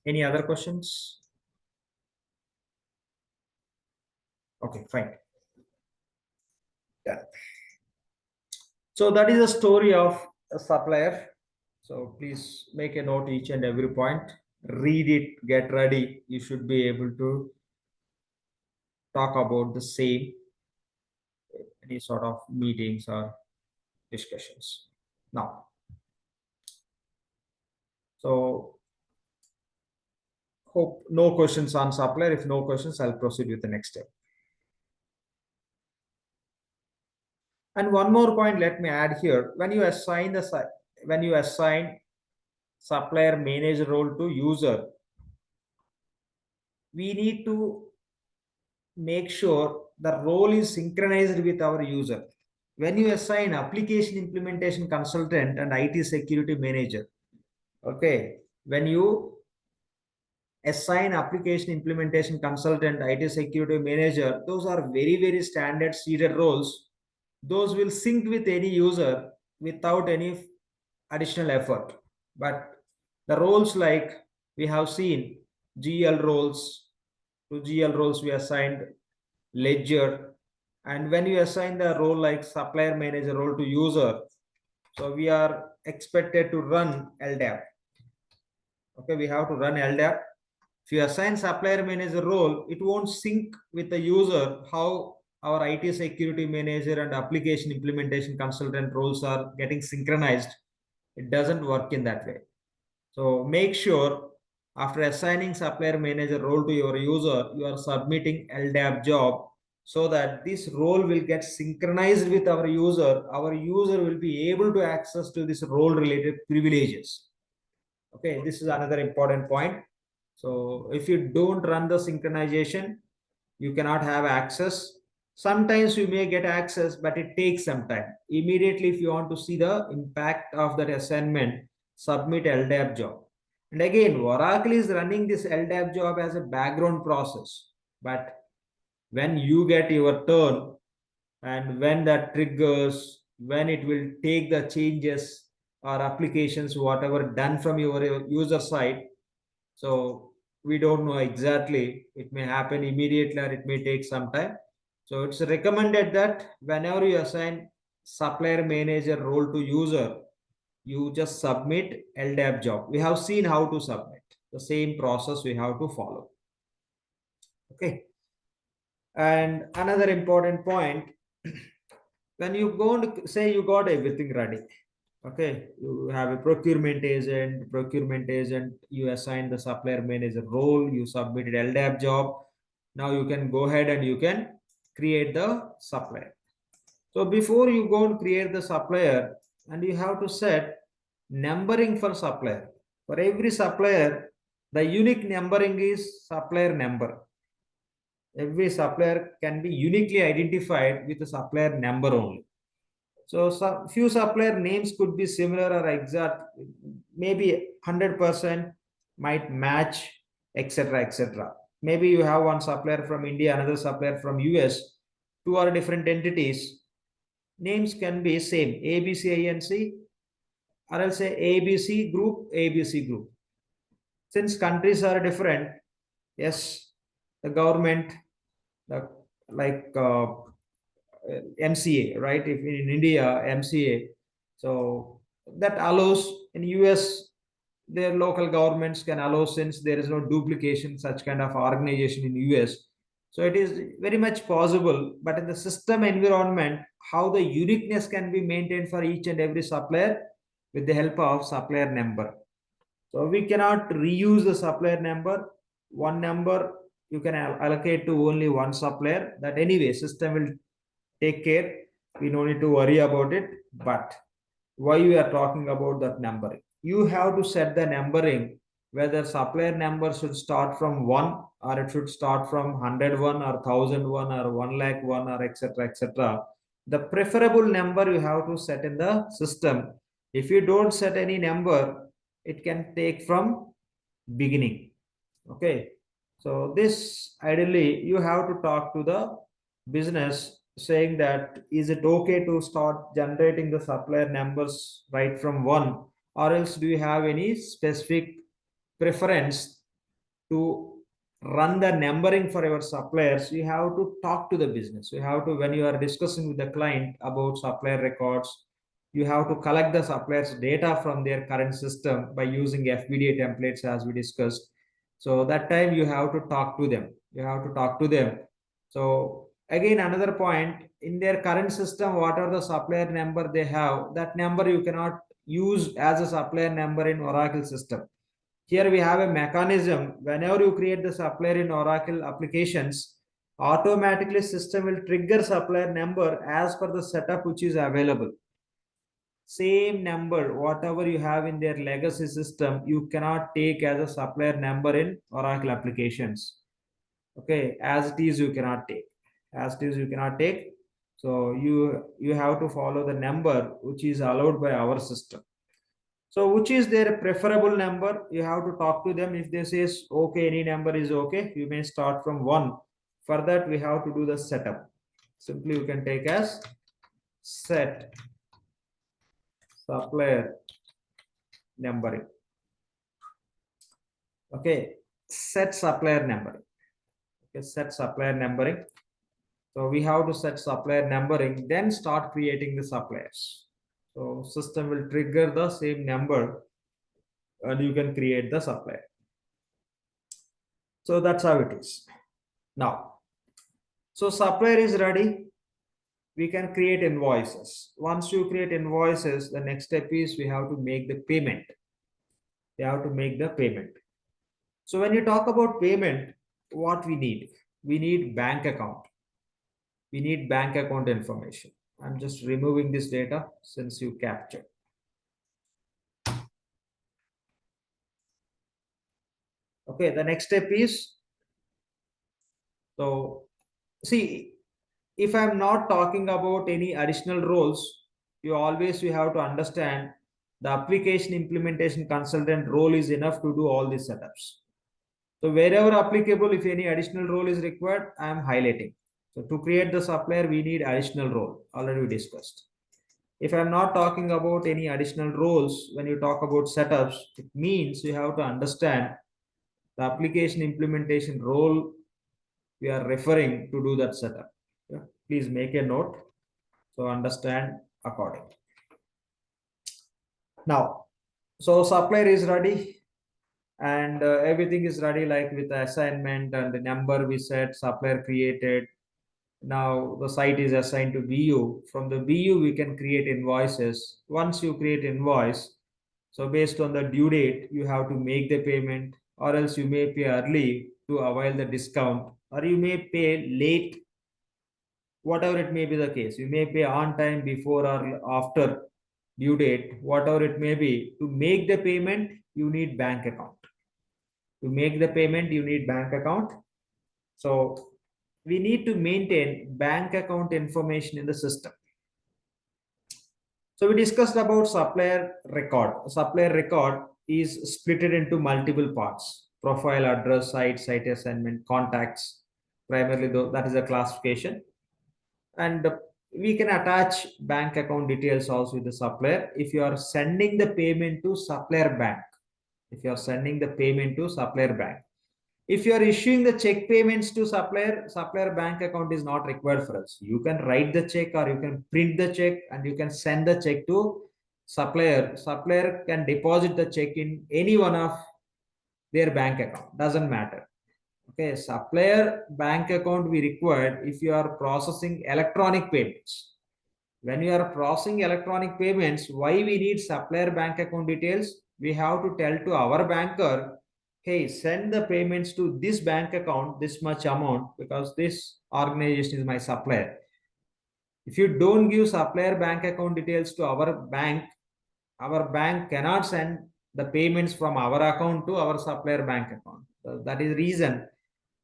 Any other questions? Okay, fine. Yeah. So that is the story of a supplier. So please make a note each and every point. Read it, get ready. You should be able to talk about the same any sort of meetings or discussions. Now, so hope no questions on supplier. If no questions, I'll proceed with the next step. And one more point, let me add here. When you assign supplier manager role to user, we need to make sure the role is synchronized with our user. When you assign application implementation consultant and IT security manager, okay, when you assign application implementation consultant, IT security manager, those are very, very standard seeded roles. Those will sync with any user without any additional effort. But the roles like we have seen GL roles, to GL roles we assigned ledger, and when you assign the role like supplier manager role to user, so we are expected to run LDAP. Okay, we have to run LDAP. If you assign supplier manager role, it won't sync with the user how our IT security manager and application implementation consultant roles are getting synchronized. It doesn't work in that way. So make sure after assigning supplier manager role to your user, you are submitting LDAP job so that this role will get synchronized with our user. Our user will be able to access to this role related privileges. Okay, this is another important point. So if you don't run the synchronization, you cannot have access. Sometimes you may get access, but it takes some time. Immediately, if you want to see the impact of that assignment, submit LDAP job. And again, Oracle is running this LDAP job as a background process. But when you get your turn and when that triggers, when it will take the changes or applications, whatever done from your user side, so we don't know exactly. It may happen immediately or it may take some time. So it's recommended that whenever you assign supplier manager role to user, you just submit LDAP job. We have seen how to submit. The same process we have to follow. Okay. And another important point, when you go and say you got everything ready, okay, you have a procurement agent, you assign the supplier manager role, you submitted LDAP job. Now you can go ahead and you can create the supplier. So before you go and create the supplier, and you have to set numbering for supplier. For every supplier, the unique numbering is supplier number. Every supplier can be uniquely identified with a supplier number only. So some few supplier names could be similar or exact, maybe 100% might match, etc., etc. Maybe you have one supplier from India, another supplier from US, two are different entities. Names can be same, ABC Inc, or I'll say ABC Group, ABC Group. Since countries are different, yes, the government, the, like MCA, right? If in India, MCA, so that allows in US, their local governments can allow, since there is no duplication, such kind of organization in US. So it is very much possible, but in the system environment, how the uniqueness can be maintained for each and every supplier with the help of supplier number. So we cannot reuse the supplier number. One number you can allocate to only one supplier. That anyway, system will take care. We don't need to worry about it. But why we are talking about that numbering? You have to set the numbering, whether supplier number should start from 1 or it should start from 101 or 1001 or 1 lakh 1 or etc., etc. The preferable number you have to set in the system. If you don't set any number, it can take from beginning. Okay. So this ideally you have to talk to the business saying that is it okay to start generating the supplier numbers right from 1, or else do you have any specific preference to run the numbering for your suppliers? You have to talk to the business. You have to, when you are discussing with the client about supplier records, you have to collect the suppliers data from their current system by using FBDA templates as we discussed. So that time you have to talk to them. So again, another point, in their current system, what are the supplier number they have, that number you cannot use as a supplier number in Oracle system. Here we have a mechanism. Whenever you create the supplier in Oracle applications, automatically system will trigger supplier number as per the setup which is available. Same number, whatever you have in their legacy system, you cannot take as a supplier number in Oracle applications. Okay, as it is, you cannot take. So you have to follow the number which is allowed by our system. So which is their preferable number? You have to talk to them. If they says, okay, any number is okay, you may start from 1. For that, we have to do the setup. Simply you can take as set supplier numbering. Okay, set supplier numbering. Okay, set supplier numbering. So we have to set supplier numbering, then start creating the suppliers. So system will trigger the same number and you can create the supplier. So that's how it is. Now, so supplier is ready. We can create invoices. Once you create invoices, the next step is we have to make the payment. So when you talk about payment, what we need? We need bank account. We need bank account information. I'm just removing this data since you captured. Okay, the next step is, so see, if I'm not talking about any additional roles, you have to understand the application implementation consultant role is enough to do all these setups. So wherever applicable, if any additional role is required, I am highlighting. So to create the supplier, we need additional role, already we discussed. If I'm not talking about any additional roles, when you talk about setups, it means you have to understand the application implementation role we are referring to do that setup. Yeah. Please make a note, so understand accordingly. Now, so supplier is ready and everything is ready, like with the assignment and the number we set, supplier created. Now the site is assigned to BU. From the BU, we can create invoices. Once you create invoice, so based on the due date, you have to make the payment, or else you may pay early to avail the discount, or you may pay late, whatever it may be the case. You may pay on time, before or after due date, whatever it may be. To make the payment, you need bank account. To make the payment, you need bank account. So we need to maintain bank account information in the system. So we discussed about supplier record. Supplier record is split into multiple parts: profile, address, site assignment, contacts. Primarily, though, that is a classification. And we can attach bank account details also with the supplier. If you are sending the payment to supplier bank, if you are issuing the check payments to supplier bank account is not required for us. You can write the check, or you can print the check, and you can send the check to supplier. Supplier can deposit the check in any one of their bank account, doesn't matter. Okay, supplier bank account we required if you are processing electronic payments. When you are processing electronic payments, why we need supplier bank account details? We have to tell to our banker, hey, send the payments to this bank account, this much amount, because this organization is my supplier. If you don't give supplier bank account details to our bank cannot send the payments from our account to our supplier bank account. So that is the reason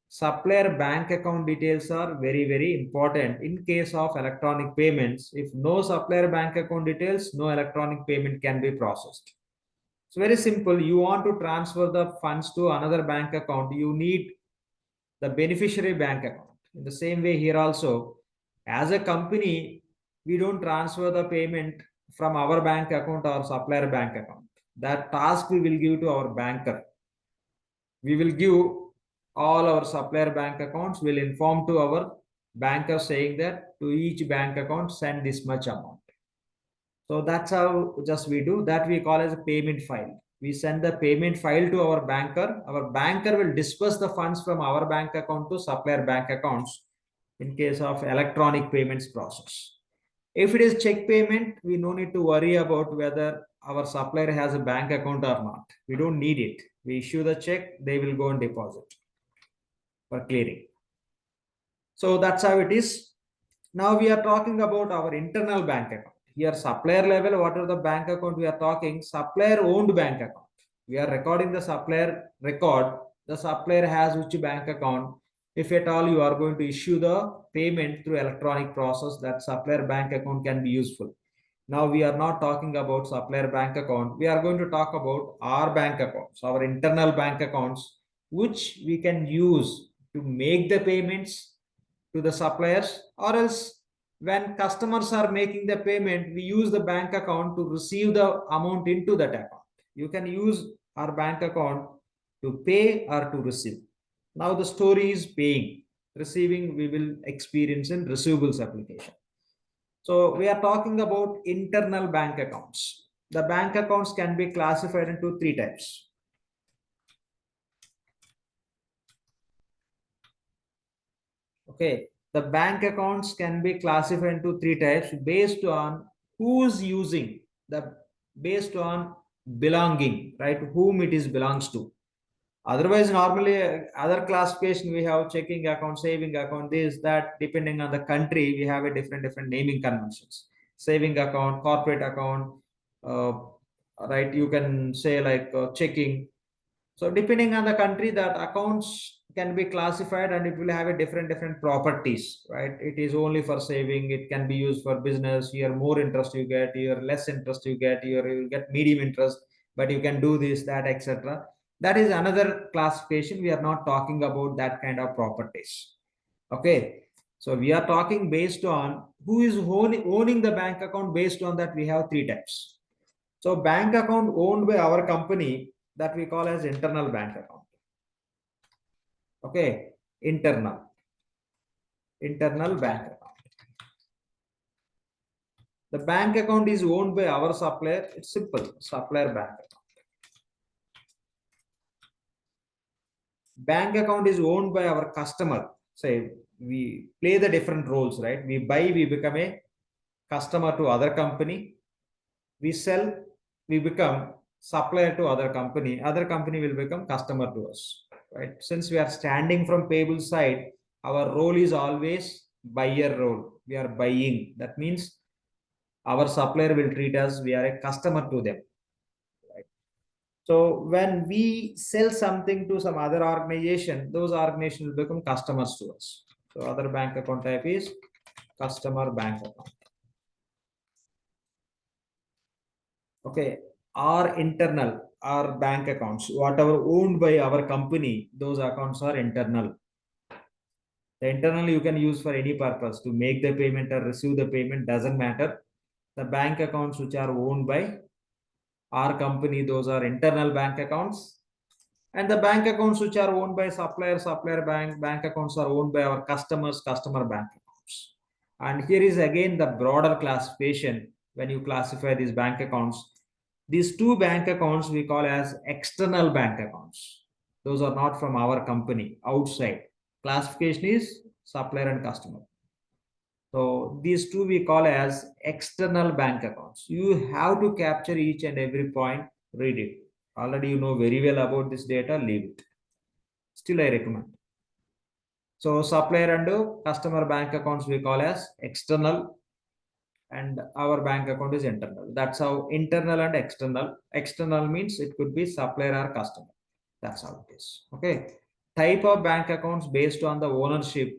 supplier bank account details are very, very important in case of electronic payments. If no supplier bank account details, no electronic payment can be processed. It's very simple. You want to transfer the funds to another bank account, you need the beneficiary bank account. In the same way here also, as a company, we don't transfer the payment from our bank account or supplier bank account. That task we will give to our banker. We will give all our supplier bank accounts, will inform to our banker saying that to each bank account send this much amount. So that's how just we do that. We call as a payment file. We send the payment file to our banker. Our banker will disperse the funds from our bank account to supplier bank accounts in case of electronic payments process. If it is check payment, we no need to worry about whether our supplier has a bank account or not. We don't need it. We issue the check, they will go and deposit for clearing. So that's how it is. Now we are talking about our internal bank account. Here supplier level, what are the bank account we are talking? Supplier owned bank account. We are recording the supplier record. The supplier has which bank account. If at all you are going to issue the payment through electronic process, that supplier bank account can be useful. Now we are not talking about supplier bank account. We are going to talk about our bank accounts, our internal bank accounts, which we can use to make the payments to the suppliers, or else when customers are making the payment, we use the bank account to receive the amount into that account. You can use our bank account to pay or to receive. Now the story is paying. Receiving we will experience in receivables application. So we are talking about internal bank accounts. The bank accounts can be classified into three types. Okay, the bank accounts can be classified into three types based on who's using the, based on belonging, right? Whom it is belongs to. Otherwise, normally other classification we have checking account, saving account, this, that, depending on the country, we have a different naming conventions. Saving account, corporate account, right? You can say like checking. So depending on the country, that accounts can be classified and it will have a different properties, right? It is only for saving. It can be used for business. Here more interest you get, here less interest you get, here you get medium interest, but you can do this, that, etc. That is another classification. We are not talking about that kind of properties. Okay. So we are talking based on who is owning the bank account. Based on that, we have three types. So bank account owned by our company, that we call as internal bank account. Okay, internal bank account. The bank account is owned by our supplier. It's simple, supplier bank account. Bank account is owned by our customer. Say we play the different roles, right? We buy, we become a customer to other company. We sell, we become supplier to other company. Other company will become customer to us, right? Since we are standing from payable side, our role is always buyer role. We are buying. That means our supplier will treat us, we are a customer to them, right? So when we sell something to some other organization, those organizations will become customers to us. So other bank account type is customer bank account. Okay, our internal, our bank accounts, whatever owned by our company, those accounts are internal. The internal you can use for any purpose, to make the payment or receive the payment, doesn't matter. The bank accounts which are owned by our company, those are internal bank accounts. And the bank accounts which are owned by supplier bank accounts are owned by our customers, customer bank accounts. And here is again the broader classification. When you classify these bank accounts, these two bank accounts we call as external bank accounts. Those are not from our company, outside. Classification is supplier and customer. So these two we call as external bank accounts. You have to capture each and every point, read it. Already you know very well about this data, leave it. Still I recommend. So supplier and customer bank accounts we call as external, and our bank account is internal. That's how internal and external. External means it could be supplier or customer. That's how it is. Okay. Type of bank accounts based on the ownership,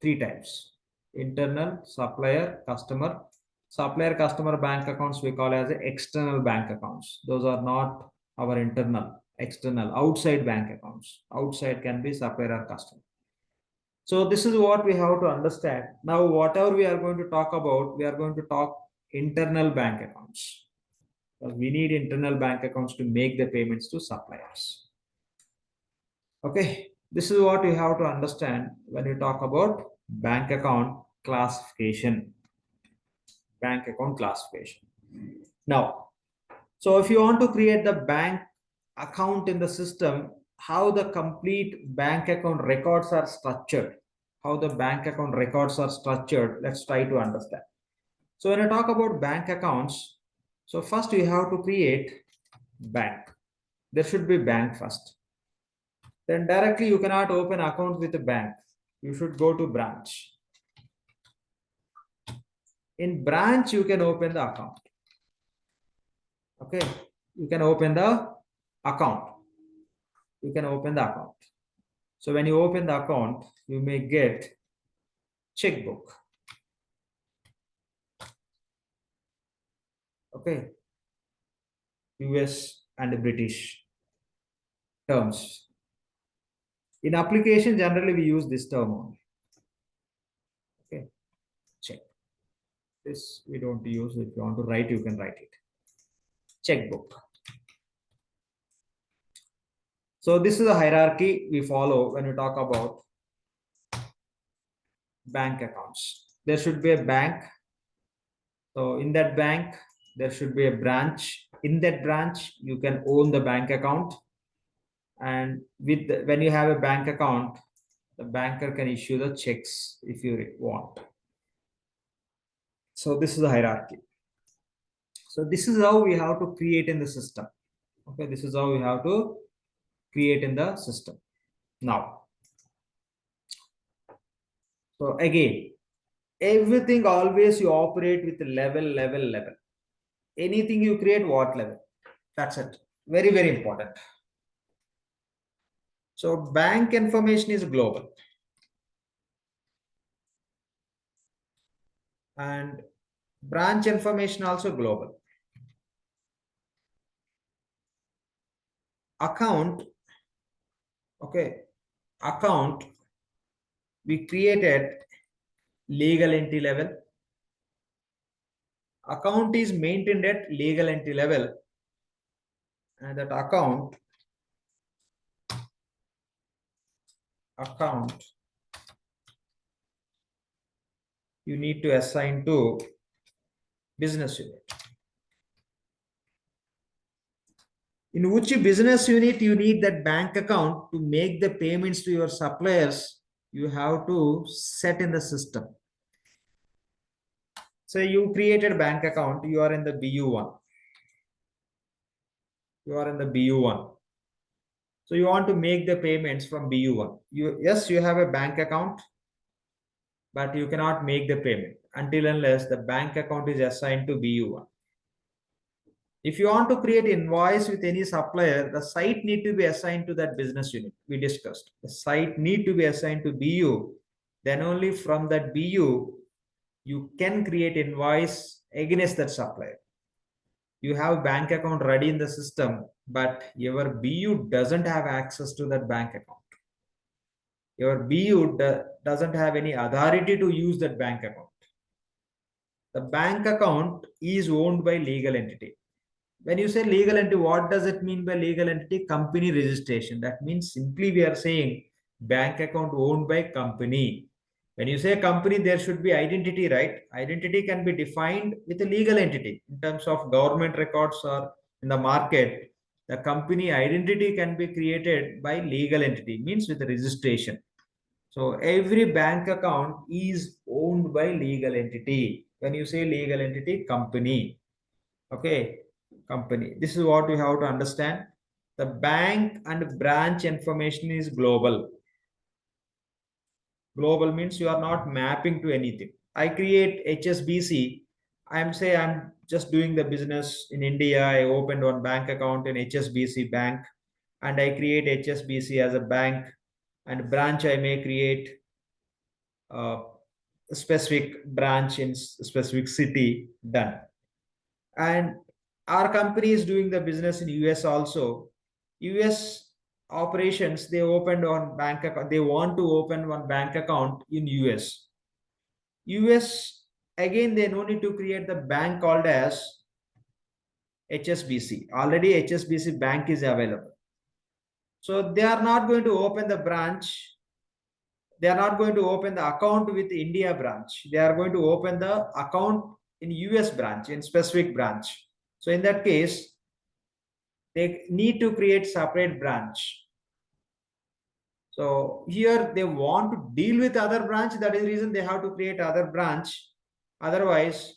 three types. Internal, supplier, customer. Supplier, customer bank accounts we call as external bank accounts. Those are not our internal, external, outside bank accounts. Outside can be supplier or customer. So this is what we have to understand. Now, whatever we are going to talk about, we are going to talk internal bank accounts. Because we need internal bank accounts to make the payments to suppliers. Okay, this is what you have to understand when you talk about bank account classification. Bank account classification. Now, so if you want to create the bank account in the system, how the complete bank account records are structured, let's try to understand. So when I talk about bank accounts, so first you have to create bank. There should be bank first. Then directly you cannot open account with a bank. You should go to branch. In branch, you can open the account. Okay, you can open the account. So when you open the account, you may get checkbook. Okay, US and British terms. In application, generally we use this term only. Okay, check. This we don't use. If you want to write, you can write it. Checkbook. So this is the hierarchy we follow when we talk about bank accounts. There should be a bank. So in that bank, there should be a branch. In that branch, you can own the bank account. And when you have a bank account, the banker can issue the checks if you want. So this is the hierarchy. So this is how we have to create in the system. Okay, this is how we have to create in the system. Now, so again, everything always you operate with level. Anything you create, what level? That's it. Very, very important. So bank information is global. And branch information also global. Account, okay, account, we created legal entity level. Account is maintained at legal entity level, and that account you need to assign to business unit. In which business unit you need that bank account to make the payments to your suppliers, you have to set in the system. So you created bank account, you are in the BU1. You are in the BU1. So you want to make the payments from BU1. Yes, you have a bank account, but you cannot make the payment until unless the bank account is assigned to BU1. If you want to create invoice with any supplier, the site need to be assigned to that business unit. We discussed the site need to be assigned to BU. Then only from that BU, you can create invoice against that supplier. You have bank account ready in the system, but your BU doesn't have access to that bank account. Your BU doesn't have any authority to use that bank account. The bank account is owned by legal entity. When you say legal entity, what does it mean by legal entity? Company registration. That means simply we are saying bank account owned by company. When you say company, there should be identity, right? Identity can be defined with a legal entity in terms of government records or in the market. The company identity can be created by legal entity, means with a registration. So every bank account is owned by legal entity. When you say legal entity, company. Okay, company. This is what you have to understand. The bank and branch information is global. Global means you are not mapping to anything. I create HSBC. I'm just doing the business in India. I opened one bank account in HSBC bank, and I create HSBC as a bank, and branch I may create a specific branch in specific city. Done. And our company is doing the business in US also. US operations, they opened on bank account. They want to open one bank account in US. US, again, they no need to create the bank called as HSBC. Already HSBC bank is available. So they are not going to open the branch. They are not going to open the account with India branch. They are going to open the account in US branch, in specific branch. So in that case, they need to create separate branch. So here they want to deal with other branch. That is the reason they have to create other branch. Otherwise,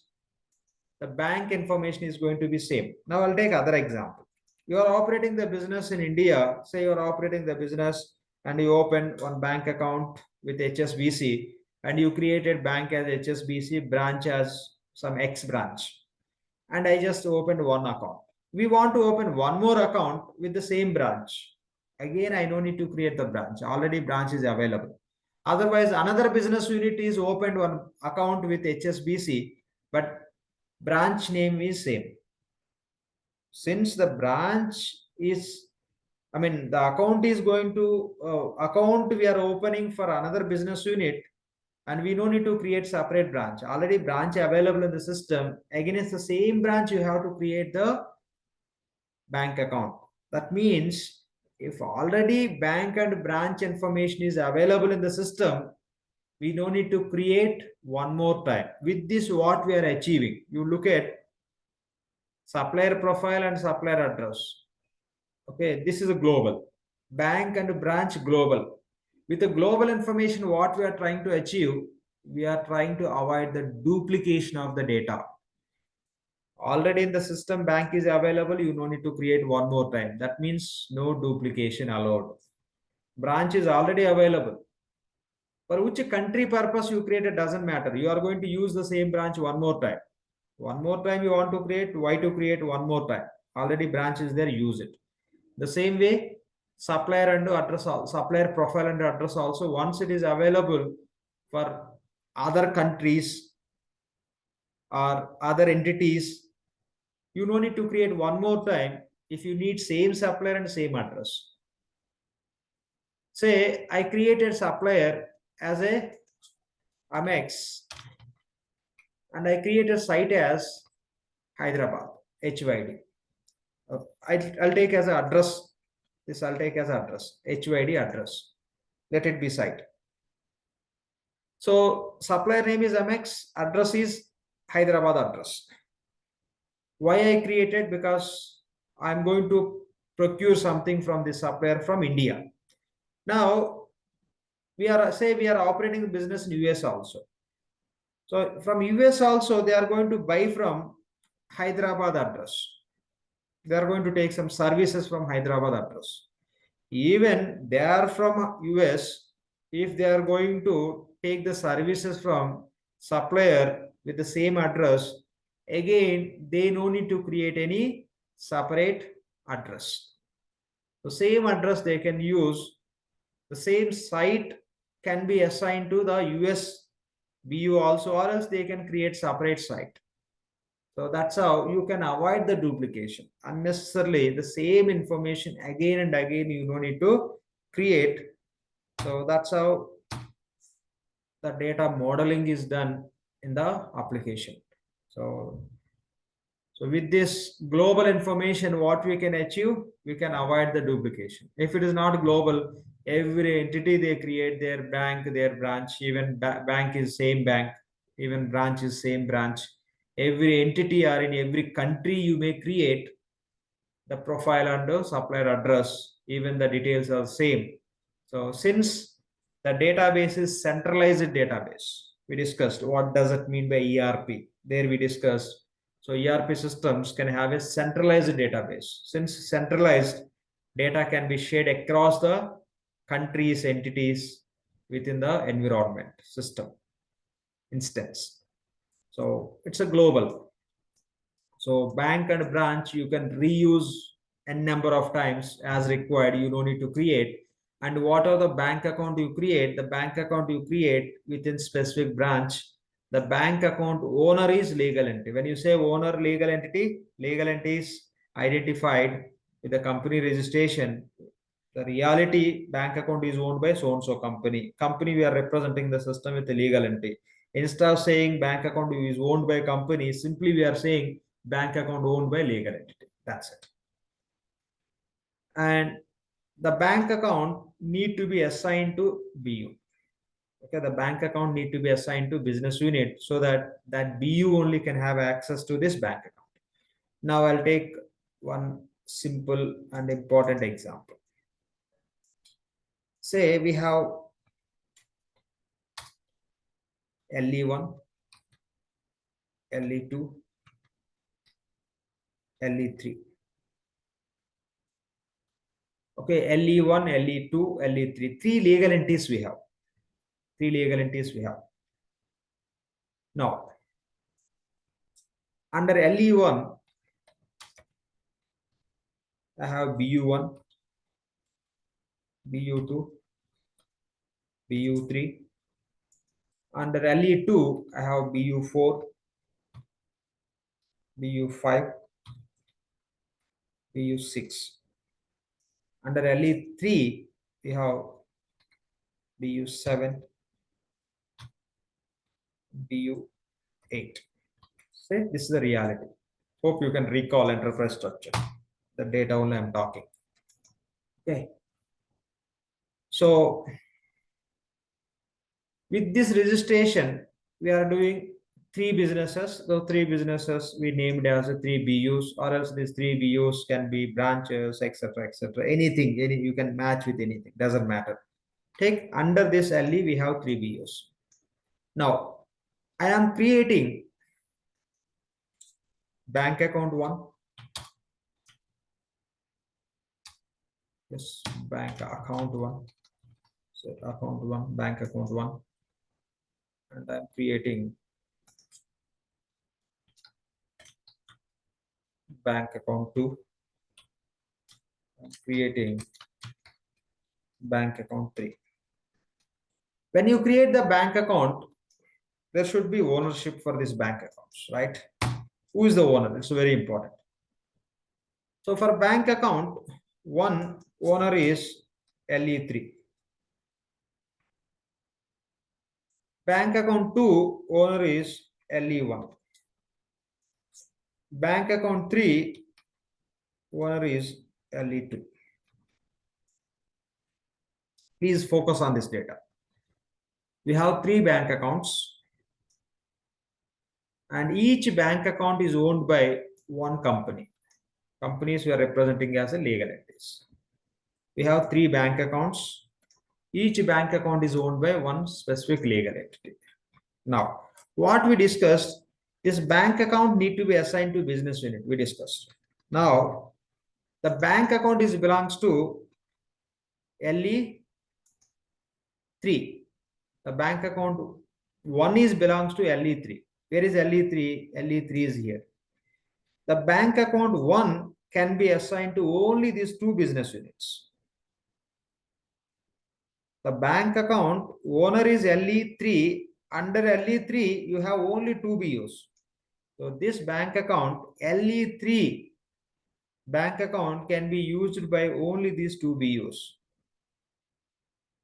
the bank information is going to be same. Now I'll take other example. You are operating the business in India. Say you are operating the business and you open one bank account with HSBC and you created bank as HSBC, branch as some X branch. And I just opened one account. We want to open one more account with the same branch. Again, I don't need to create the branch. Already branch is available. Otherwise, another business unit is opened one account with HSBC, but branch name is same. Since the branch is, the account is going to, account we are opening for another business unit, and we don't need to create separate branch. Already branch available in the system. Again, it's the same branch, you have to create the bank account. That means if already bank and branch information is available in the system, we don't need to create one more time. With this, what we are achieving, you look at supplier profile and supplier address. Okay, this is a global. Bank and branch global. With the global information, what we are trying to achieve, we are trying to avoid the duplication of the data. Already in the system, bank is available, you don't need to create one more time. That means no duplication allowed. Branch is already available. For which country purpose you created doesn't matter. You are going to use the same branch one more time. One more time you want to create, why to create one more time? Already branch is there, use it. The same way, supplier and address, supplier profile and address also. Once it is available for other countries or other entities, you no need to create one more time if you need same supplier and same address. Say I created supplier as a Amex and I created site as Hyderabad, HYD. I'll take as an address. This I'll take as address, HYD address. Let it be site. So supplier name is Amex, address is Hyderabad address. Why I created? Because I'm going to procure something from the supplier from India. Now we are operating business in US also. So from US also they are going to buy from Hyderabad address. They are going to take some services from Hyderabad address. Even they are from US, if they are going to take the services from supplier with the same address, again they no need to create any separate address. The same address they can use, the same site can be assigned to the US BU also, or else they can create separate site. So that's how you can avoid the duplication. Unnecessarily, the same information again and again you don't need to create. So that's how the data modeling is done in the application. So with this global information, what we can achieve, we can avoid the duplication. If it is not global, every entity they create, their bank, their branch, even bank is same bank, even branch is same branch. Every entity or in every country you may create the profile and the supplier address, even the details are same. So since the database is centralized database, we discussed what does it mean by ERP. There we discussed. So ERP systems can have a centralized database. Since centralized data can be shared across the countries, entities within the environment system instance. So it's a global. So bank and branch, you can reuse n number of times as required. You don't need to create. And what are the bank account you create? The bank account you create within specific branch. The bank account owner is legal entity. When you say owner legal entity is identified with the company registration. The reality bank account is owned by so-and-so company. Company, we are representing the system with the legal entity. Instead of saying bank account is owned by company, simply we are saying bank account owned by legal entity. That's it. And the bank account need to be assigned to BU. Okay, the bank account need to be assigned to business unit so that BU only can have access to this bank account. Now I'll take one simple and important example. Say we have LE1, LE2, LE3. Okay, LE1, LE2, LE3. Three legal entities we have. Now, under LE1, I have BU1, BU2, BU3. Under LE2, I have BU4, BU5, BU6. Under LE3, we have BU7, BU8. Say this is the reality. Hope you can recall enterprise structure. The data only I'm talking. Okay. So with this registration, we are doing three businesses. The three businesses we named as the three BUs, or else these three BUs can be branches, etc., etc. Anything, you can match with anything, doesn't matter. Take under this LE, we have three BUs. Now, I am creating bank account 1. Yes, bank account 1. So account 1, bank account 1. And I'm creating bank account 2. I'm creating bank account 3. When you create the bank account, there should be ownership for this bank accounts, right? Who is the owner? It's very important. So for bank account, one owner is LE3. Bank account 2 owner is LE1. Bank account 3 owner is LE2. Please focus on this data. We have 3 bank accounts, and each bank account is owned by one company. Companies we are representing as a legal entities. We have 3 bank accounts. Each bank account is owned by one specific legal entity. Now, what we discussed, this bank account need to be assigned to business unit. We discussed. Now, the bank account belongs to LE3. The bank account 1 belongs to LE3. Where is LE3? LE3 is here. The bank account 1 can be assigned to only these 2 business units. The bank account owner is LE3. Under LE3, you have only 2 BUs. So this bank account, LE3 bank account, can be used by only these 2 BUs.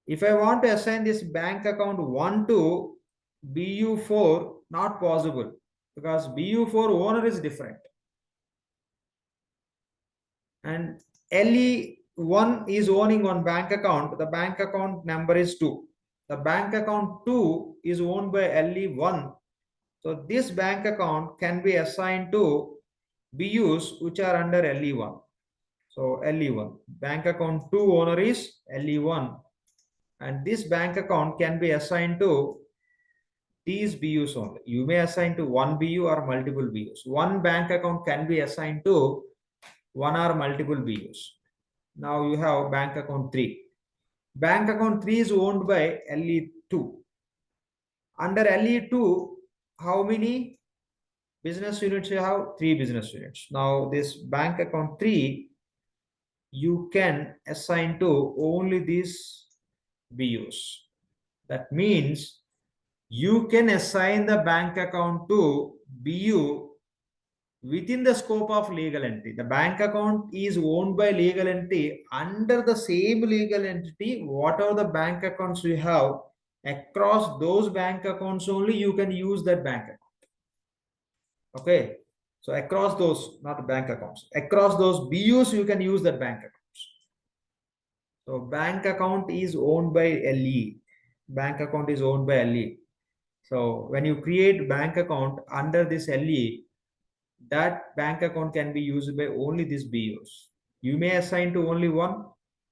If I want to assign this bank account 1 to BU4, not possible, because BU4 owner is different. And LE1 is owning one bank account. The bank account number is 2. The bank account 2 is owned by LE1. So this bank account can be assigned to BUs which are under LE1. So LE1, bank account 2 owner is LE1. And this bank account can be assigned to these BUs only. You may assign to one BU or multiple BUs. One bank account can be assigned to one or multiple BUs. Now you have bank account 3. Bank account 3 is owned by LE2. Under LE2, how many business units you have? 3 business units. Now this bank account 3, you can assign to only these BUs. That means you can assign the bank account to BU within the scope of legal entity. The bank account is owned by legal entity. Under the same legal entity, whatever the bank accounts you have, across those bank accounts only you can use that bank account. Okay, so across those, not bank accounts, across those BUs you can use that bank accounts. So bank account is owned by LE. Bank account is owned by LE. So when you create bank account under this LE, that bank account can be used by only these BUs. You may assign to only one,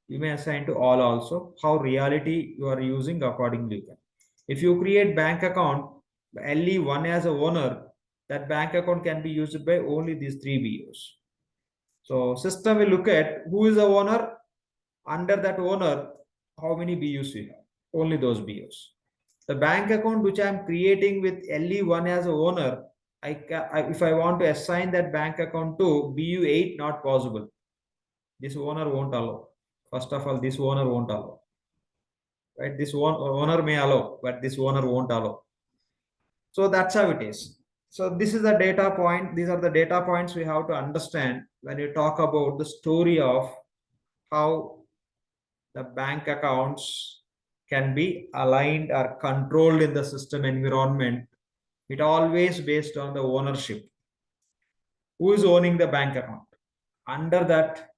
you may assign to all also. How reality you are using accordingly you can. If you create bank account LE1 as a owner, that bank account can be used by only these 3 BUs. So system will look at who is the owner. Under that owner, how many BUs you have? Only those BUs. The bank account which I am creating with LE1 as a owner, if I want to assign that bank account to BU8, not possible. This owner won't allow. First of all, this owner won't allow. Right? This owner may allow, but this owner won't allow. So that's how it is. So this is the data point. These are the data points we have to understand when you talk about the story of how the bank accounts can be aligned or controlled in the system environment. It always based on the ownership. Who is owning the bank account? Under that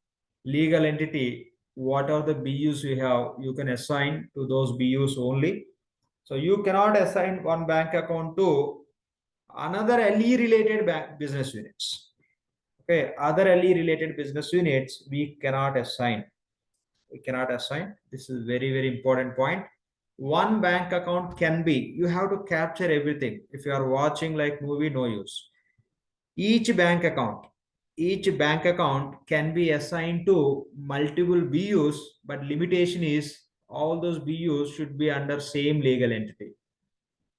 legal entity, what are the BUs you have? You can assign to those BUs only. So you cannot assign one bank account to another LE related business units. Okay, other LE related business units we cannot assign. We cannot assign. This is very, very important point. One bank account can be, you have to capture everything. If you are watching like movie, no use. Each bank account can be assigned to multiple BUs, but limitation is all those BUs should be under same legal entity,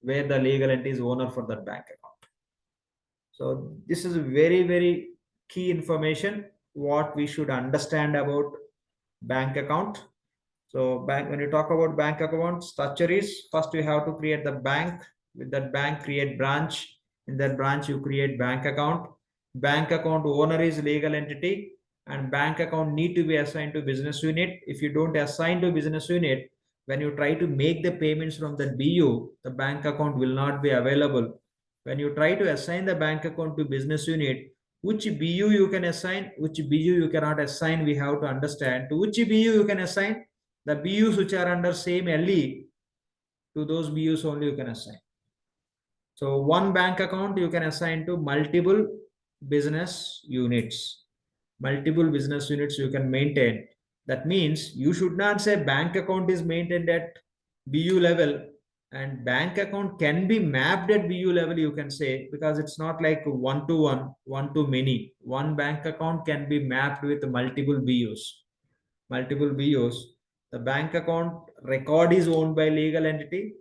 where the legal entity is owner for that bank account. So this is very, very key information what we should understand about bank account. So when you talk about bank account structure is, first you have to create the bank. With that bank, create branch. In that branch, you create bank account. Bank account owner is legal entity, and bank account need to be assigned to business unit. If you don't assign to business unit, when you try to make the payments from the BU, the bank account will not be available. When you try to assign the bank account to business unit, which BU you can assign, which BU you cannot assign, we have to understand. To which BU you can assign? The BUs which are under same LE, to those BUs only you can assign. So one bank account you can assign to multiple business units. Multiple business units you can maintain. That means you should not say bank account is maintained at BU level and bank account can be mapped at BU level, you can say, because it's not like one to one, one to many. One bank account can be mapped with multiple BUs. Multiple BUs. The bank account record is owned by legal entity.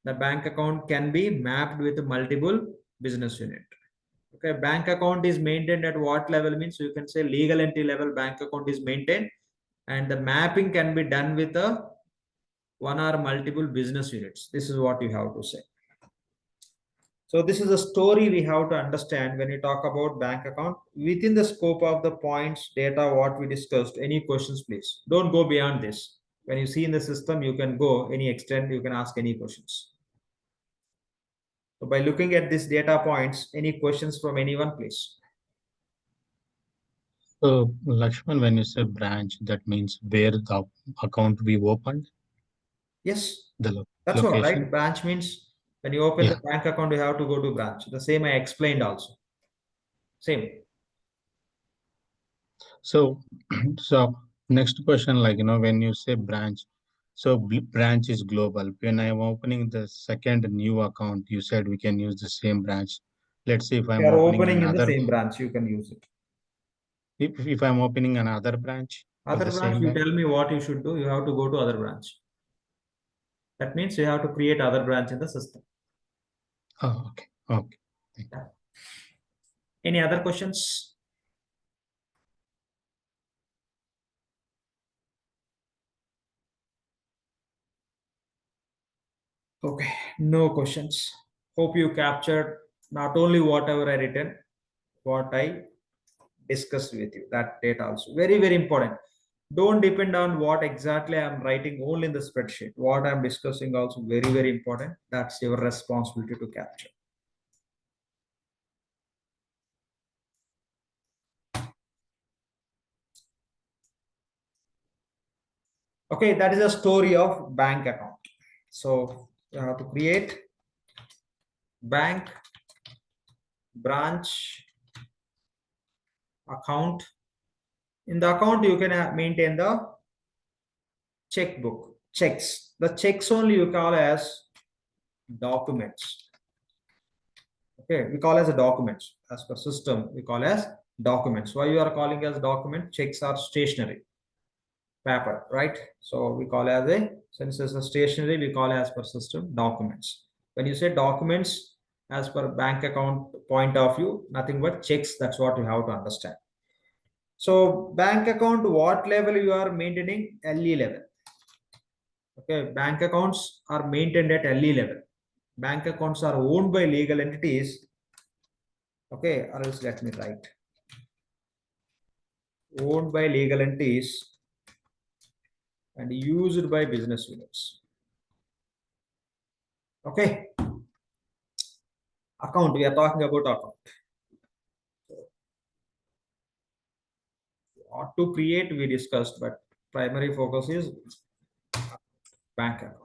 The bank account can be mapped with multiple business unit. Okay, bank account is maintained at what level means you can say legal entity level bank account is maintained, and the mapping can be done with a one or multiple business units. This is what you have to say. So this is a story we have to understand when you talk about bank account within the scope of the points data what we discussed. Any questions, please? Don't go beyond this. When you see in the system, you can go any extent, you can ask any questions. So by looking at these data points, any questions from anyone, please? So, Lakshman, when you say branch, that means where the account we opened, Yes, the that's what, location. right? Branch means when you open Yeah. the bank account, you have to go to branch. The same I explained also. Same. So, so next question, like, when you say branch, so branch is global. When I am opening the second new account, you said we can use the same branch. Let's say if If I'm you are opening opening in the another, same branch, you can use it. if I'm opening another branch of Other the branch, same you bank. tell me what you should do. You have to go to other branch. That means you have to create other branch in the system. Oh, okay. Okay. Yeah. Any other questions? Okay, no questions. Hope you captured not only whatever I written, what I discussed with you. That data also very, very important. Don't depend on what exactly I'm writing only in the spreadsheet. What I'm discussing also very, very important. That's your responsibility to capture. Okay, that is a story of bank account. So you have to create bank, branch, account. In the account, you can maintain the checkbook, checks. The checks only you call as documents. Okay, we call as a documents. As per system, we call as documents. Why you are calling as document? Checks are stationary paper, right? So we call as a, since it's a stationary, we call as per system documents. When you say documents, as per bank account point of view, nothing but checks. That's what you have to understand. So bank account, what level you are maintaining? LE level. Okay, bank accounts are maintained at LE level. Bank accounts are owned by legal entities. Okay, or else let me write. Owned by legal entities and used by business units. Okay. Account, we are talking about account. What to create, we discussed, but primary focus is bank account.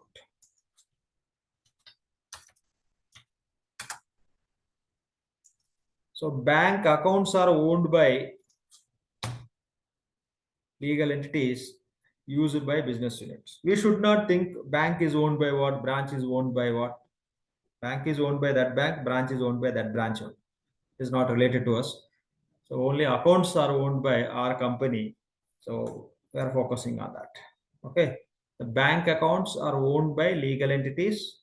So bank accounts are owned by legal entities used by business units. We should not think bank is owned by what, branch is owned by what. Bank is owned by that bank, branch is owned by that branch. It is not related to us. So only accounts are owned by our company. So we are focusing on that. Okay. The bank accounts are owned by legal entities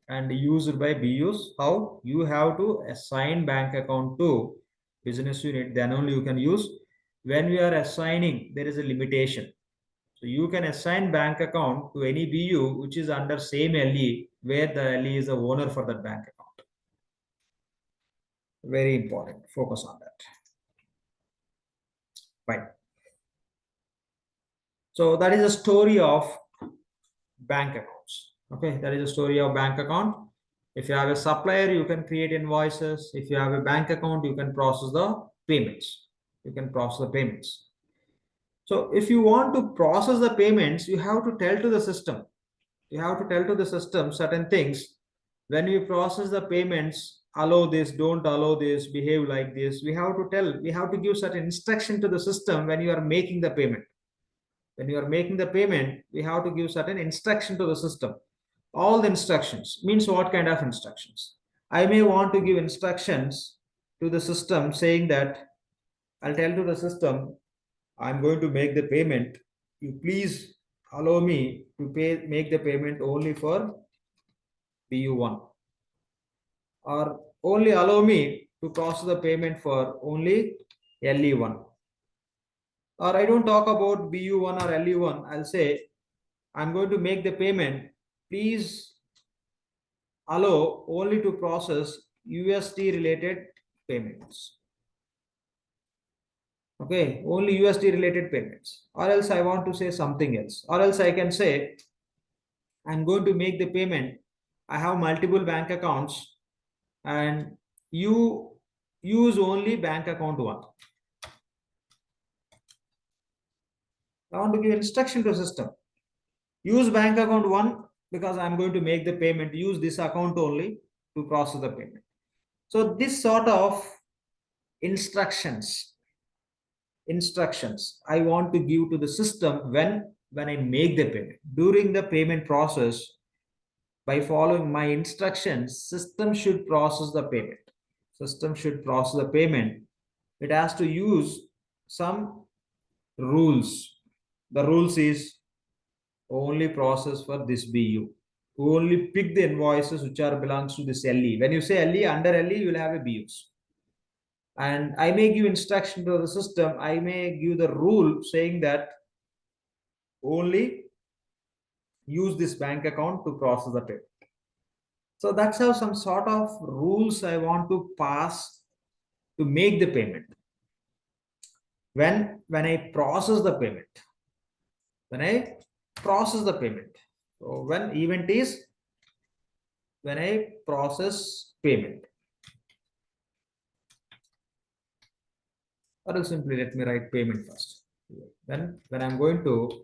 and used by BUs. How? You have to assign bank account to business unit, then only you can use. When we are assigning, there is a limitation. So you can assign bank account to any BU which is under same LE where the LE is the owner for that bank account. Very important. Focus on that. Right. So that is a story of bank accounts. Okay, that is a story of bank account. If you have a supplier, you can create invoices. If you have a bank account, you can process the payments. You can process the payments. So if you want to process the payments, you have to tell to the system. You have to tell to the system certain things. When you process the payments, allow this, don't allow this, behave like this. We have to give certain instruction to the system when you are making the payment. When you are making the payment, we have to give certain instruction to the system. All the instructions means what kind of instructions? I may want to give instructions to the system saying that I'll tell to the system, I'm going to make the payment. You please allow me to make the payment only for BU1, or only allow me to process the payment for only LE1. Or I don't talk about BU1 or LE1. I'll say I'm going to make the payment. Please allow only to process USD related payments. Okay, only USD related payments. Or else I want to say something else. Or else I can say I'm going to make the payment. I have multiple bank accounts and you use only bank account 1. I want to give instruction to system. Use bank account 1 because I'm going to make the payment. Use this account only to process the payment. So this sort of instructions I want to give to the system when I make the payment. During the payment process, by following my instructions, system should process the payment. System should process the payment. It has to use some rules. The rules is only process for this BU. Only pick the invoices which are belongs to this LE. When you say LE, under LE, you will have a BUs. And I may give instruction to the system. I may give the rule saying that only use this bank account to process the payment. So that's how some sort of rules I want to pass to make the payment. When I process the payment. When I process the payment. So when event is when I process payment. Or simply let me write payment first. When I'm going to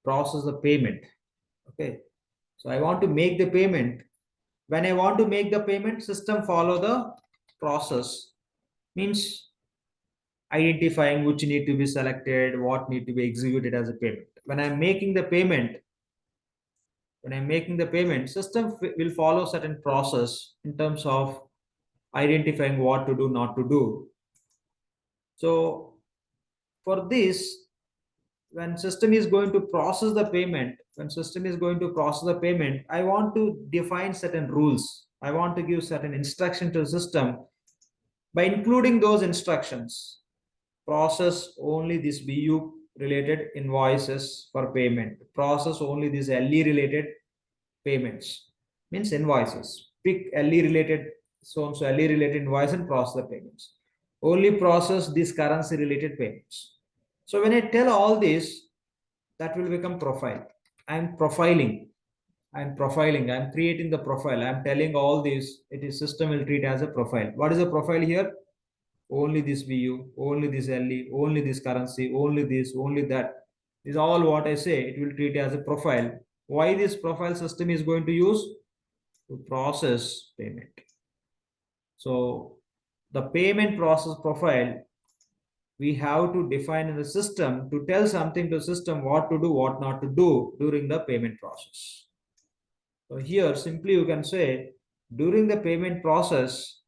process the payment. Okay. So I want to make the payment. When I want to make the payment, system follow the process. Means identifying which need to be selected, what need to be executed as a payment. When I'm making the payment, system will follow certain process in terms of identifying what to do, not to do. So for this, when system is going to process the payment, I want to define certain rules. I want to give certain instruction to the system. By including those instructions, process only this BU related invoices for payment. Process only this LE related payments. Means invoices. Pick LE related, so LE related invoice and process the payments. Only process these currency related payments. So when I tell all this, that will become profile. I'm profiling. I'm creating the profile. I'm telling all this. It is system will treat as a profile. What is a profile here? Only this BU, only this LE, only this currency, only this, only that. This is all what I say. It will treat as a profile. Why this profile system is going to use? To process payment. So the payment process profile, we have to define in the system to tell something to the system what to do, what not to do during the payment process. So here simply you can say during the payment process,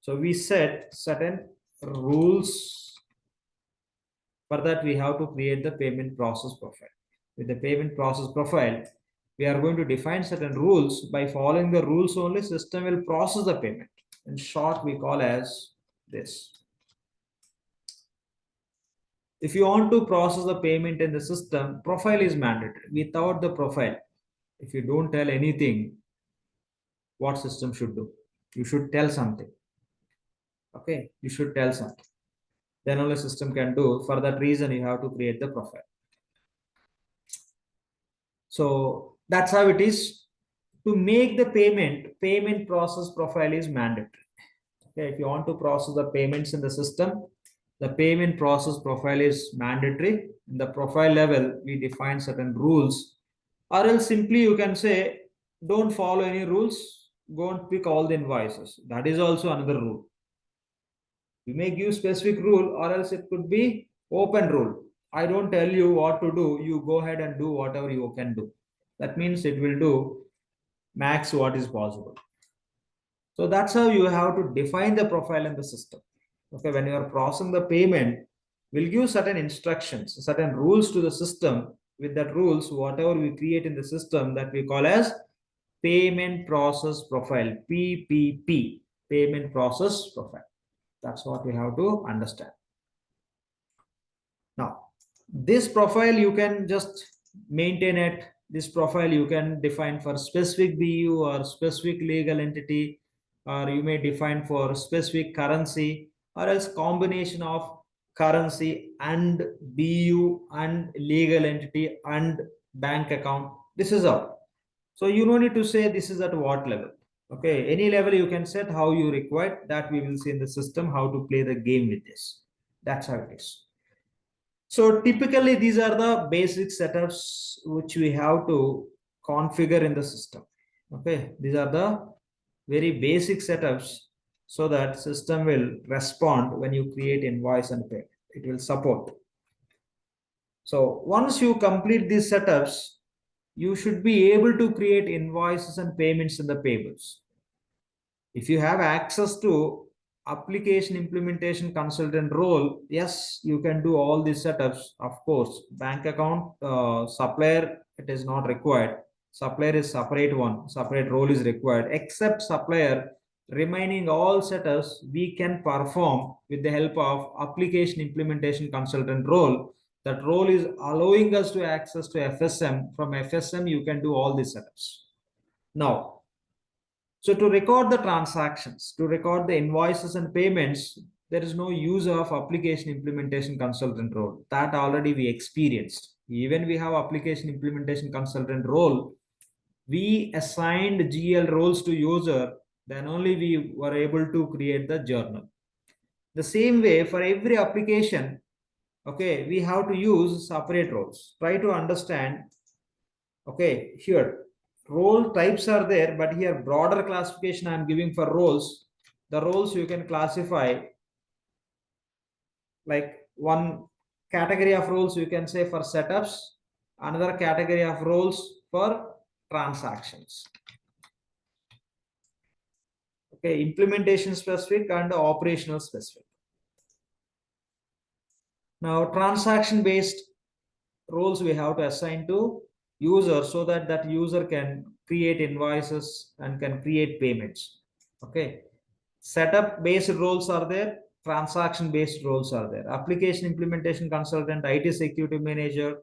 so we set certain rules. For that we have to create the payment process profile. With the payment process profile, we are going to define certain rules. By following the rules only, system will process the payment. In short, we call as this. If you want to process the payment in the system, profile is mandatory. Without the profile, if you don't tell anything, what system should do? You should tell something. Okay, you should tell something. Then only system can do. For that reason, you have to create the profile. So that's how it is. To make the payment process profile is mandatory. Okay, if you want to process the payments in the system, the payment process profile is mandatory. In the profile level, we define certain rules, or else simply you can say, don't follow any rules, go and pick all the invoices. That is also another rule. You may give specific rule, or else it could be open rule. I don't tell you what to do, you go ahead and do whatever you can do. That means it will do max what is possible. So that's how you have to define the profile in the system. Okay, when you are processing the payment, we'll give certain instructions, certain rules to the system. With that rules, whatever we create in the system, that we call as payment process profile, PPP, payment process profile. That's what we have to understand. Now, this profile you can just maintain it. This profile you can define for specific BU or specific legal entity, or you may define for specific currency, or else combination of currency and BU and legal entity and bank account. This is all. So you don't need to say this is at what level. Okay, any level you can set how you require. That we will see in the system how to play the game with this. That's how it is. So typically these are the basic setups which we have to configure in the system. Okay, these are the very basic setups so that system will respond when you create invoice and pay. It will support. So once you complete these setups, you should be able to create invoices and payments in the payables. If you have access to application implementation consultant role, yes, you can do all these setups. Of course, bank account, supplier, it is not required. Supplier is separate one, separate role is required. Except supplier, remaining all setups we can perform with the help of application implementation consultant role. That role is allowing us to access to FSM. From FSM, you can do all these setups. Now, so to record the transactions, to record the invoices and payments, there is no use of application implementation consultant role. That already we experienced. Even we have application implementation consultant role, we assigned GL roles to user, then only we were able to create the journal. The same way for every application, okay, we have to use separate roles. Try to understand, okay, here role types are there, but here broader classification I am giving for roles. The roles you can classify like one category of roles you can say for setups, another category of roles for transactions. Okay, implementation specific and operational specific. Now transaction based roles we have to assign to user so that that user can create invoices and can create payments. Okay, setup based roles are there, transaction based roles are there. Application implementation consultant, IT security manager,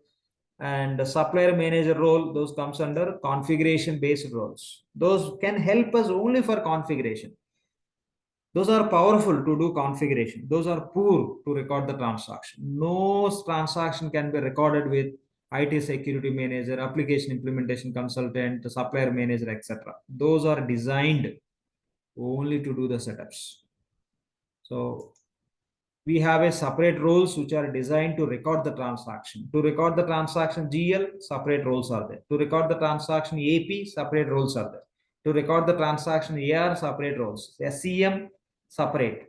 and the supplier manager role, those comes under configuration based roles. Those can help us only for configuration. Those are powerful to do configuration. Those are poor to record the transaction. No transaction can be recorded with IT security manager, application implementation consultant, supplier manager, etc. Those are designed only to do the setups. So we have a separate roles which are designed to record the transaction. To record the transaction GL, separate roles are there. To record the transaction AP, separate roles are there. To record the transaction AR, separate roles. SCM, separate.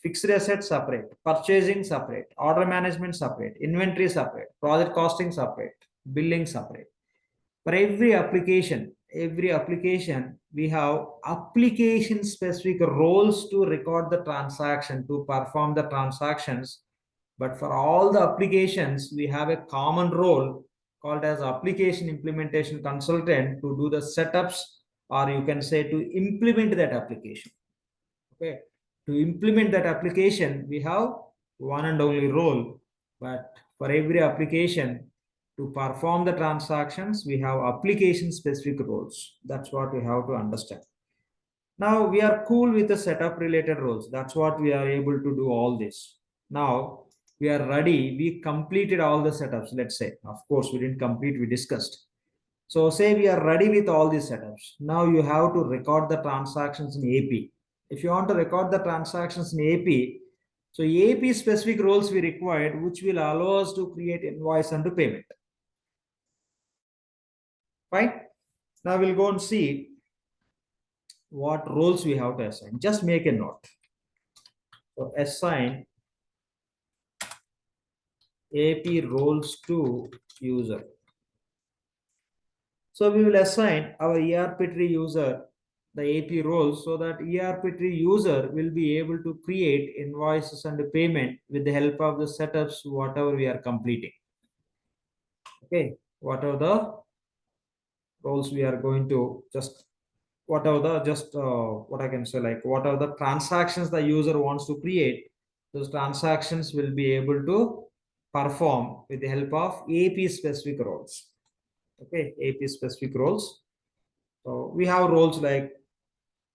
Fixed assets, separate. Purchasing, separate. Order management, separate. Inventory, separate. Project costing, separate. Billing, separate. For every application, we have application specific roles to record the transaction, to perform the transactions. But for all the applications, we have a common role called as application implementation consultant to do the setups, or you can say to implement that application. Okay, to implement that application, we have one and only role But for every application to perform the transactions, we have application specific roles. That's what we have to understand. Now we are cool with the setup related roles. That's what we are able to do all this. Now we are ready. We completed all the setups. Let's say, of course, we didn't complete, we discussed. So say we are ready with all these setups. Now you have to record the transactions in AP. If you want to record the transactions in AP, so AP specific roles we required, which will allow us to create invoice and payment. Fine. Now we'll go and see what roles we have to assign. Just make a note. So assign AP roles to user. So we will assign our ERP tree user the AP roles so that ERP tree user will be able to create invoices and payment with the help of the setups, whatever we are completing. Okay, whatever the roles we are going to just, whatever the what I can say, like whatever the transactions the user wants to create, those transactions will be able to perform with the help of AP specific roles. Okay, AP specific roles. So we have roles like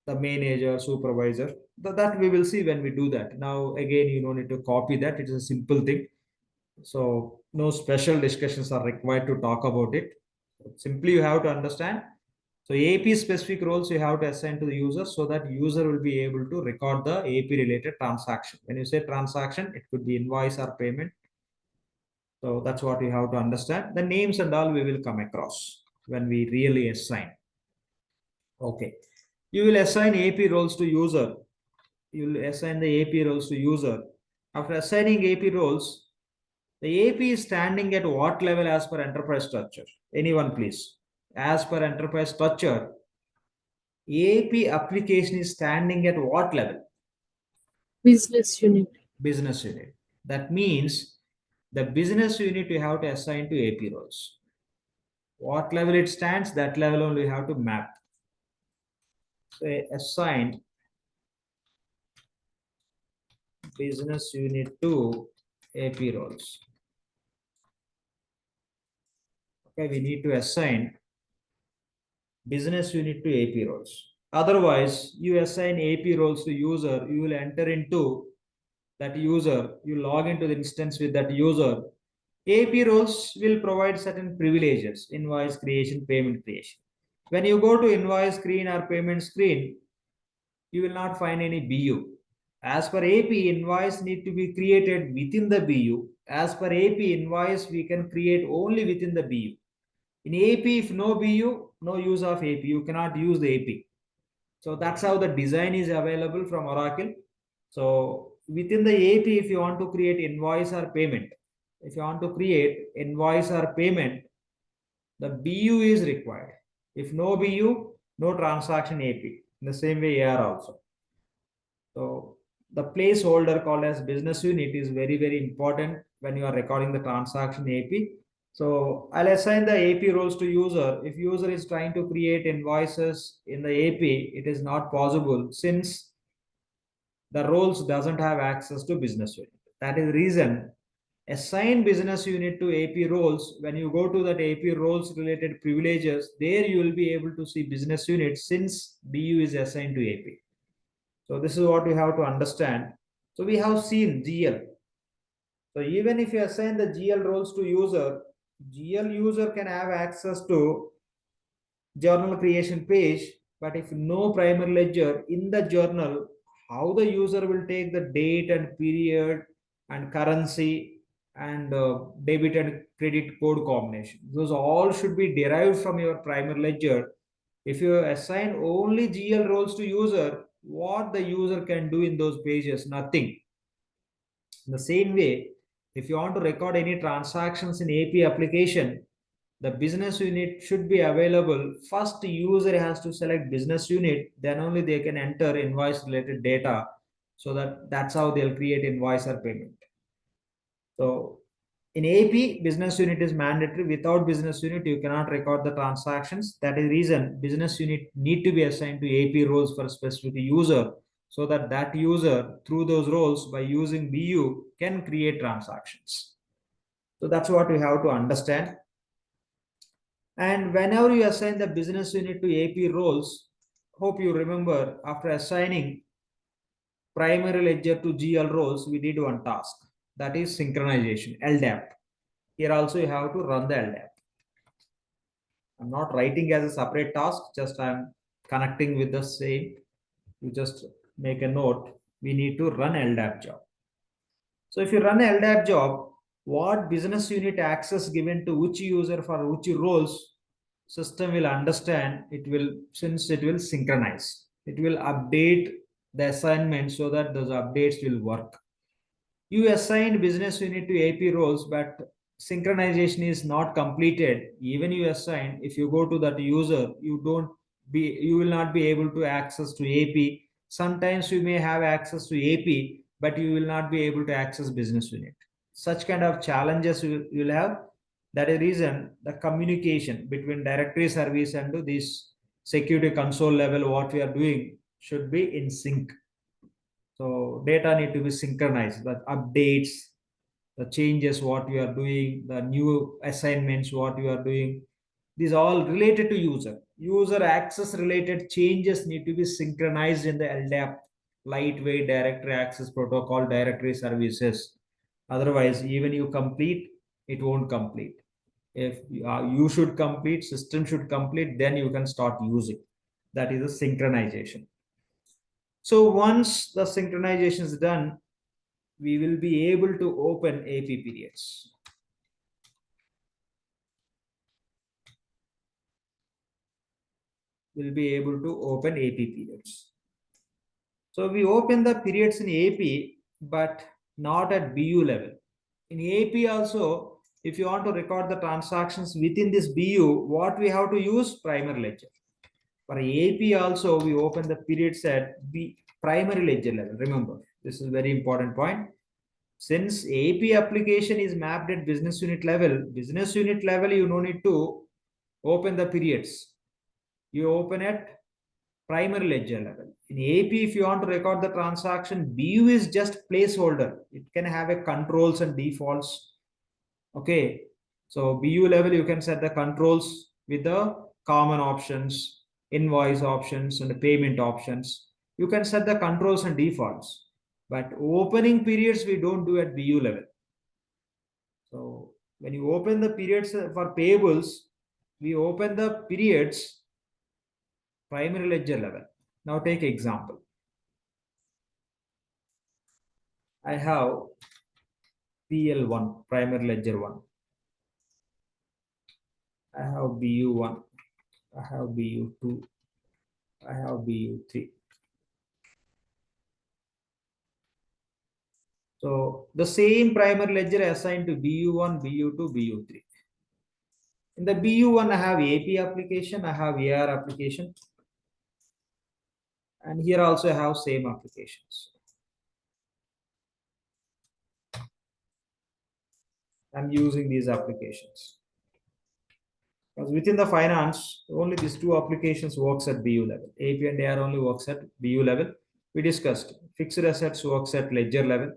the manager, supervisor, that we will see when we do that. Now, again, you don't need to copy that. It is a simple thing. So no special discussions are required to talk about it. Simply you have to understand. So AP specific roles you have to assign to the user so that user will be able to record the AP related transaction. When you say transaction, it could be invoice or payment. So that's what you have to understand. The names and all we will come across when we really assign. Okay. You will assign AP roles to user. You will assign the AP roles to user. After assigning AP roles, the AP is standing at what level as per enterprise structure? Anyone, please. As per enterprise structure, AP application is standing at what level? Business unit. Business unit. That means the business unit you have to assign to AP roles. What level it stands, that level only you have to map. So assign business unit to AP roles. Okay, we need to assign business unit to AP roles. Otherwise, you assign AP roles to user, you will enter into that user, you log into the instance with that user. AP roles will provide certain privileges, invoice creation, payment creation. When you go to invoice screen or payment screen, you will not find any BU. As per AP, invoice need to be created within the BU. As per AP, invoice we can create only within the BU. In AP, if no BU, no use of AP. You cannot use the AP. So that's how the design is available from Oracle. So within the AP, if you want to create invoice or payment, if you want to create invoice or payment, the BU is required. If no BU, no transaction AP. In the same way, AR also. So the placeholder called as business unit is very, very important when you are recording the transaction AP. So I'll assign the AP roles to user. If user is trying to create invoices in the AP, it is not possible since the roles doesn't have access to business unit. That is the reason assign business unit to AP roles. When you go to that AP roles related privileges, there you will be able to see business unit since BU is assigned to AP. So this is what we have to understand. So we have seen GL. So even if you assign the GL roles to user, GL user can have access to journal creation page, but if no primary ledger in the journal, how the user will take the date and period and currency and debit and credit code combination. Those all should be derived from your primary ledger. If you assign only GL roles to user, what the user can do in those pages? Nothing. In the same way, if you want to record any transactions in AP application, the business unit should be available. First, user has to select business unit, then only they can enter invoice related data. So that's how they'll create invoice or payment. So in AP, business unit is mandatory. Without business unit, you cannot record the transactions. That is the reason business unit need to be assigned to AP roles for a specific user, so that user through those roles by using BU can create transactions. So that's what we have to understand. And whenever you assign the business unit to AP roles, hope you remember after assigning primary ledger to GL roles, we did one task, that is synchronization, LDAP. Here also you have to run the LDAP. I'm not writing as a separate task, just I'm connecting with the same. You just make a note, we need to run LDAP job. So if you run LDAP job, what business unit access given to which user for which roles, system will understand, it will, since it will synchronize. It will update the assignment so that those updates will work. You assigned business unit to AP roles, but synchronization is not completed. Even you assign, if you go to that user, you will not be able to access to AP. Sometimes you may have access to AP, but you will not be able to access business unit. Such kind of challenges you will have. That is reason the communication between directory service and this security console level, what we are doing should be in sync. So data need to be synchronized, the updates, the changes, what you are doing, the new assignments, what you are doing. These all related to user. User access related changes need to be synchronized in the LDAP, lightweight directory access protocol, directory services. Otherwise, even you complete, it won't complete. If you should complete, system should complete, then you can start using. That is a synchronization. So once the synchronization is done, we will be able to open AP periods. We'll be able to open AP periods. So we open the periods in AP, but not at BU level. In AP also, if you want to record the transactions within this BU, what we have to use? Primary ledger. For AP also, we open the periods at primary ledger level. Remember, this is a very important point. Since AP application is mapped at business unit level, you no need to open the periods. You open at primary ledger level. In AP, if you want to record the transaction, BU is just placeholder. It can have a controls and defaults. Okay. So BU level, you can set the controls with the common options, invoice options, and the payment options. You can set the controls and defaults. But opening periods, we don't do at BU level. So when you open the periods for payables, we open the periods primary ledger level. Now take example. I have PL1, primary ledger 1. I have BU1. I have BU2. I have BU3. So the same primary ledger assigned to BU1, BU2, BU3. In the BU1, I have AP application, I have AR application. And here also I have same applications. I'm using these applications. Because within the finance, only these two applications works at BU level. AP and AR only works at BU level. We discussed fixed assets works at ledger level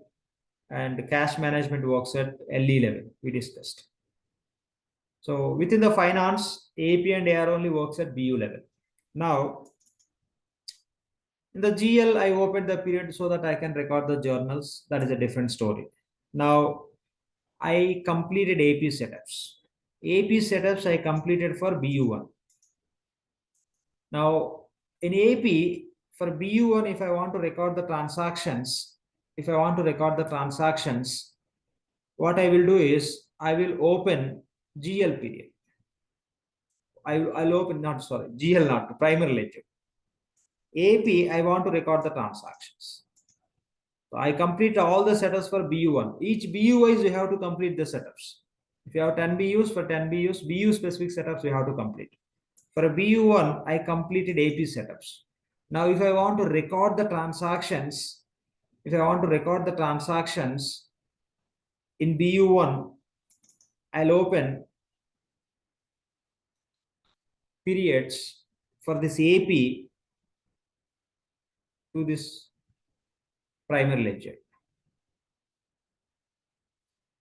and cash management works at LE level. We discussed. So within the finance, AP and AR only works at BU level. Now, in the GL, I opened the period so that I can record the journals. That is a different story. Now, I completed AP setups. AP setups I completed for BU1. Now, in AP, for BU1, if I want to record the transactions, what I will do is I will open GL period. I'll open, GL not, primary ledger. AP, I want to record the transactions. So I complete all the setups for BU1. Each BU wise, you have to complete the setups. If you have 10 BUs, for 10 BUs, BU specific setups you have to complete. For a BU1, I completed AP setups. Now, if I want to record the transactions, in BU1, I'll open periods for this AP to this primary ledger.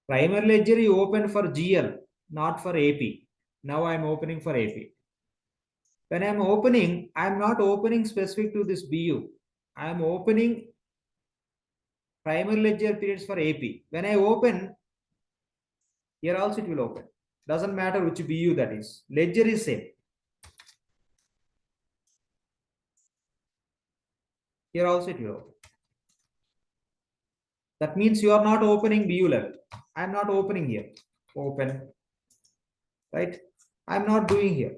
Primary ledger you open for GL, not for AP. Now I'm opening for AP. When I'm opening, I'm not opening specific to this BU. I'm opening primary ledger periods for AP. When I open, here also it will open. Doesn't matter which BU that is. Ledger is same. Here also it will open. That means you are not opening BU level. I'm not opening here. Open. Right? I'm not doing here.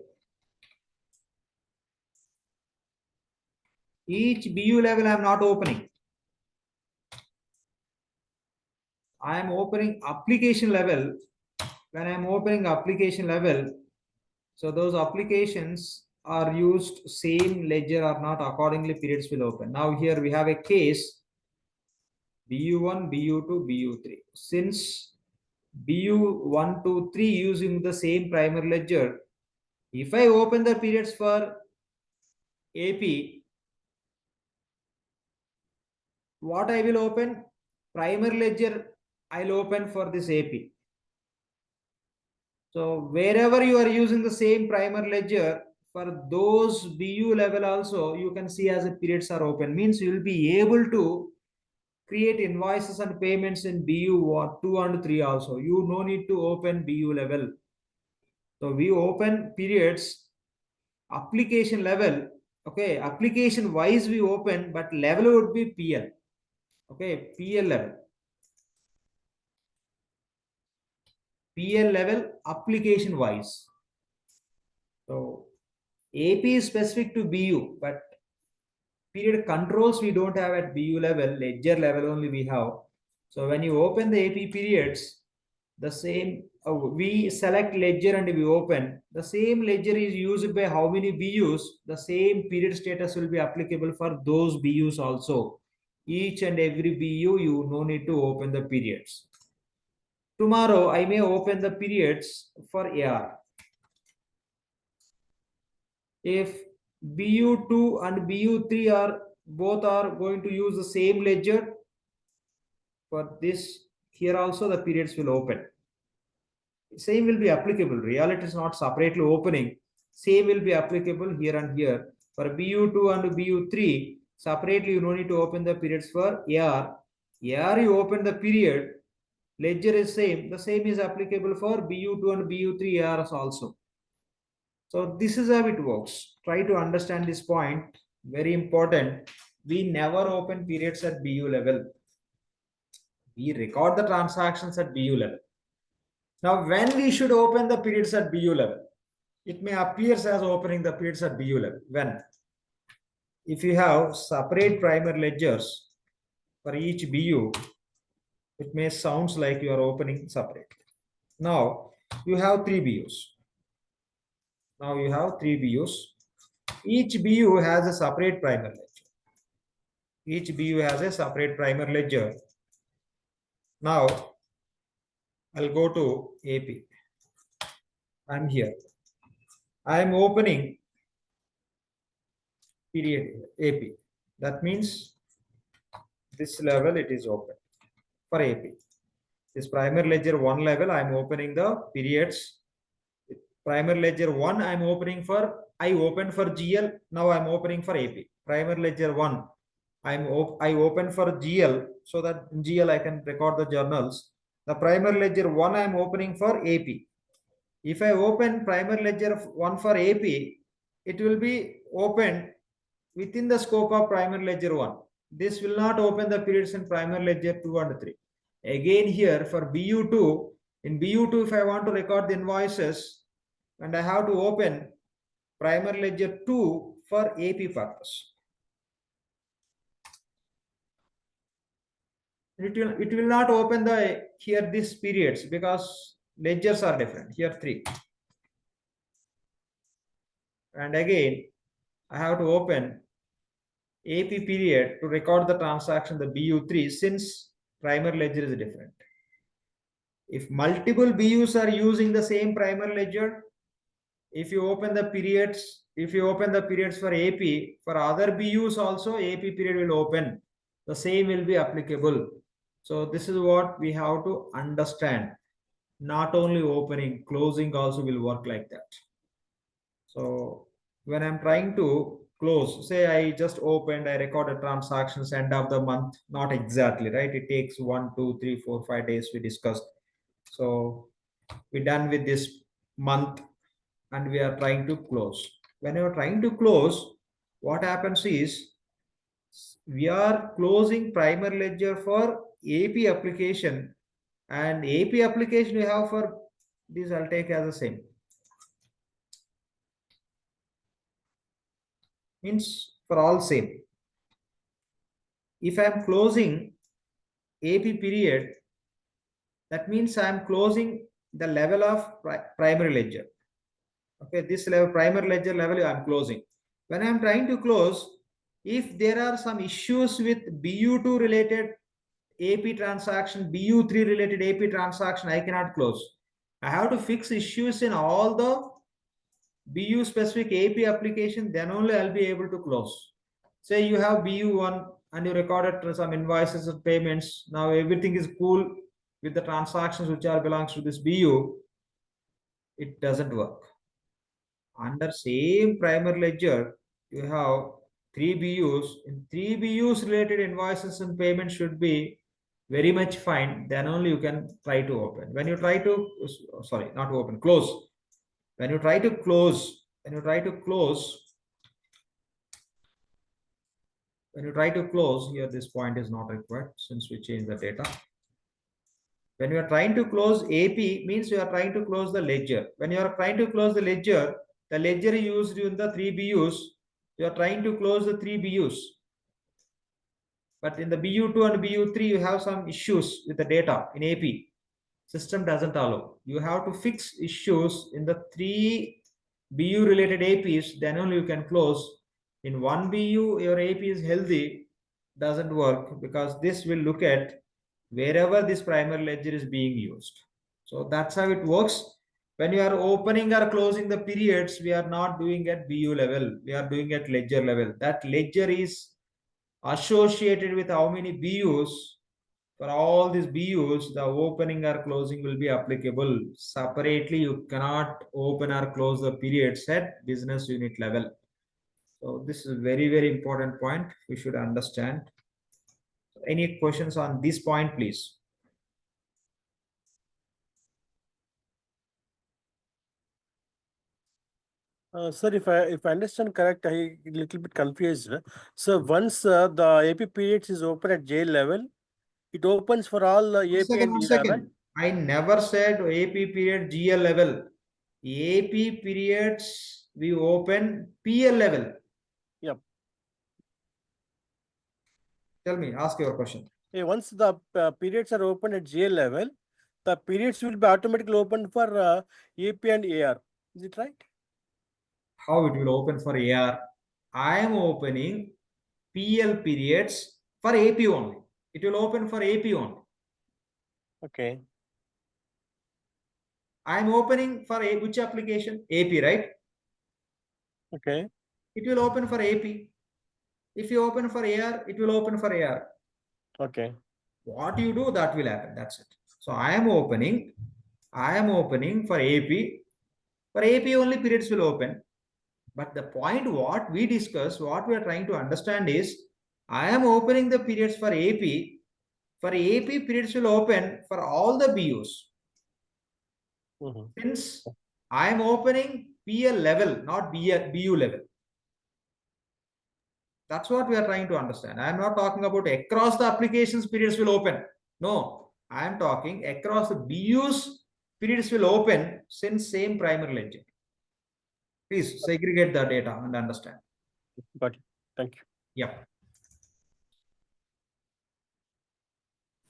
Each BU level I'm not opening. I am opening application level. When I'm opening application level, so those applications are used same ledger or not, accordingly periods will open. Now here we have a case BU1, BU2, BU3. Since BU1, 2, 3 using the same primary ledger, if I open the periods for AP, what I will open? Primary ledger I'll open for this AP. So wherever you are using the same primary ledger, for those BU level also, you can see as the periods are open. Means you will be able to create invoices and payments in BU 2 and 3 also. You no need to open BU level. So we open periods, application level. Okay, application wise we open, but level would be PL. Okay, PL level. PL level application wise. So AP is specific to BU, but period controls we don't have at BU level, ledger level only we have. So when you open the AP periods, the same, we select ledger and we open, the same ledger is used by how many BUs, the same period status will be applicable for those BUs also. Each and every BU, you no need to open the periods. Tomorrow, I may open the periods for AR. If BU2 and BU3 are both are going to use the same ledger, for this, here also the periods will open. Same will be applicable. Reality is not separately opening. Same will be applicable here and here. For BU2 and BU3, separately you don't need to open the periods for AR. AR you open the period, ledger is same. The same is applicable for BU2 and BU3 ARs also. So this is how it works. Try to understand this point. Very important. We never open periods at BU level. We record the transactions at BU level. Now, when we should open the periods at BU level, it may appear as opening the periods at BU level. When? If you have separate primary ledgers for each BU, it may sounds like you are opening separate. Now, you have 3 BUs. Now you have 3 BUs. Each BU has a separate primary ledger. Each BU has a separate primary ledger. Now, I'll go to AP. I'm here. I'm opening period AP. That means this level it is open for AP. This primary ledger 1 level, I'm opening the periods. Primary ledger 1, I'm opening for, I opened for GL, now I'm opening for AP. Primary ledger 1, I open for GL, so that in GL I can record the journals. The primary ledger 1 I'm opening for AP. If I open primary ledger 1 for AP, it will be opened within the scope of primary ledger 1. This will not open the periods in primary ledger 2 and 3. Again here for BU2, in BU2 if I want to record the invoices, and I have to open primary ledger 2 for AP purpose. It will not open the here these periods because ledgers are different. Here 3. And again, I have to open AP period to record the transaction, the BU3, since primary ledger is different. If multiple BUs are using the same primary ledger, if you open the periods, for AP, for other BUs also AP period will open. The same will be applicable. So this is what we have to understand. Not only opening, closing also will work like that. So when I'm trying to close, say I just opened, I recorded transactions end of the month, not exactly, right? It takes 1, 2, 3, 4, 5 days we discussed. So we're done with this month and we are trying to close. When you're trying to close, what happens is we are closing primary ledger for AP application, and AP application we have for this, I'll take as the same. Means for all same. If I'm closing AP period, that means I'm closing the level of primary ledger. Okay, this level, primary ledger level, I'm closing. When I'm trying to close, if there are some issues with BU2 related AP transaction, BU3 related AP transaction, I cannot close. I have to fix issues in all the BU specific AP application, then only I'll be able to close. Say you have BU1 and you recorded some invoices and payments. Now everything is cool with the transactions which are belongs to this BU. It doesn't work. Under same primary ledger, you have 3 BUs. In 3 BUs related invoices and payments should be very much fine. Then only you can try to open. When you try to, sorry, not open, close. When you try to close, here this point is not required since we changed the data. When you are trying to close AP means you are trying to close the ledger. When you are trying to close the ledger used in the 3 BUs, you are trying to close the 3 BUs. But in the BU2 and BU3, you have some issues with the data in AP. System doesn't allow. You have to fix issues in the 3 BU related APs, then only you can close. In 1 BU, your AP is healthy, doesn't work because this will look at wherever this primary ledger is being used. So that's how it works. When you are opening or closing the periods, we are not doing at BU level, we are doing at ledger level. That ledger is associated with how many BUs. For all these BUs, the opening or closing will be applicable. Separately, you cannot open or close the periods at business unit level. So this is a very, very important point we should understand. Any questions on this point, please? Sir, if I understand correct, I little bit confused. So once the AP periods is open at J level, it opens for all AP and One ER, second. right? I never said AP period GL level. AP periods we open PL level. Yep. Tell me, ask your question. Once the periods are open at J level, the periods will be automatically open for AP and AR. Is it right? How it will open for AR? I am opening PL periods for AP only. It will open for AP only. Okay. I am opening for which application? AP, right? Okay. It will open for AP. If you open for AR, it will open for AR. Okay. What you do, that will happen. That's it. So I am opening for AP. For AP only periods will open. But the point what we discuss, what we are trying to understand is, I am opening the periods for AP. For AP, periods will open for all the BUs. Since I am opening PL level, not BU level. That's what we are trying to understand. I am not talking about across the applications periods will open. No, I am talking across the BUs periods will open since same primary ledger. Please segregate the data and understand. Got it. Thank you. Yeah.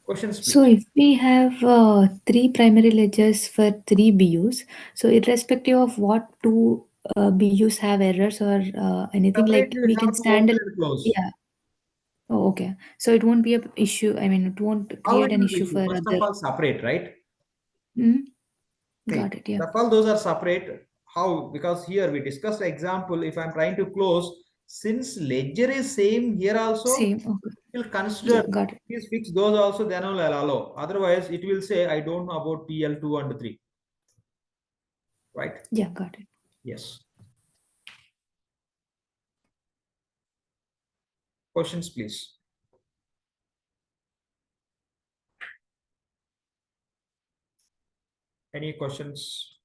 Questions, please. So if we have 3 primary ledgers for 3 BUs, so irrespective of what 2 BUs have errors or anything, like Separately, we have can to stand open and close. yeah. Oh, okay. So it won't be an issue. I mean, it won't How create it an will be issue issue? for First other. of all, separate, right? Got it. Yeah. All those are separate. How? Because here we discussed the example. If I'm trying to close, since ledger is same here also, Same. Okay. will consider Yeah, got it. these fix those also, then I'll allow. Otherwise, it will say, I don't know about PL2 and 3. Right? Yeah, got it. Yes. Questions, please. Any questions?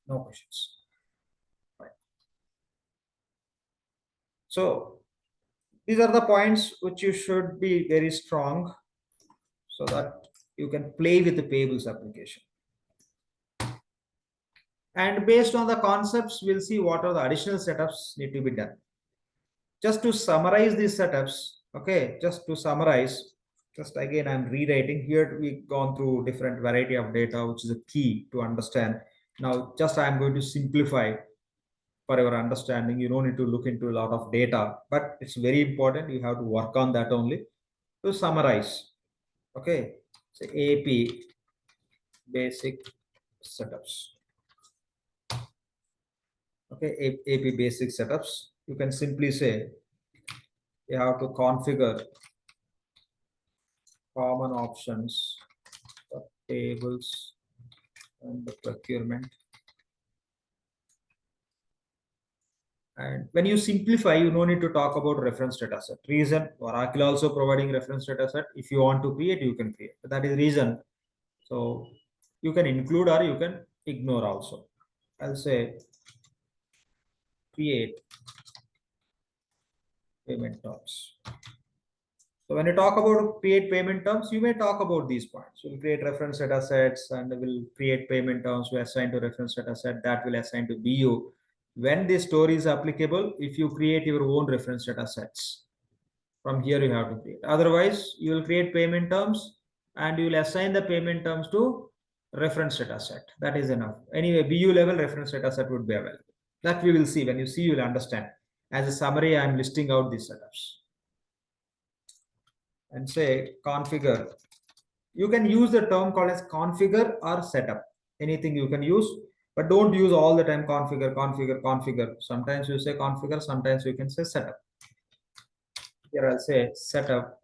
No questions. Right. So these are the points which you should be very strong so that you can play with the payables application. And based on the concepts, we'll see what are the additional setups need to be done. Just to summarize these setups, okay, just to summarize, just again, I'm rewriting here. We've gone through different variety of data, which is a key to understand. Now, just I'm going to simplify for your understanding. You don't need to look into a lot of data, but it's very important. You have to work on that only. To summarize, okay, so AP basic setups. Okay, AP basic setups. You can simply say you have to configure common options for tables and the procurement. And when you simplify, you don't need to talk about reference data set. Reason, Oracle also providing reference data set. If you want to create, you can create. But that is reason. So you can include or you can ignore also. I'll say create payment terms. So when you talk about create payment terms, you may talk about these points. We'll create reference data sets and we'll create payment terms. We assign to reference data set that will assign to BU. When this story is applicable, if you create your own reference data sets, from here you have to create. Otherwise, you will create payment terms and you will assign the payment terms to reference data set. That is enough. Anyway, BU level reference data set would be available. That we will see. When you see, you will understand. As a summary, I am listing out these setups. And say configure. You can use the term called as configure or setup. Anything you can use, but don't use all the time configure, configure, configure. Sometimes you say configure, sometimes you can say setup. Here I'll say setup,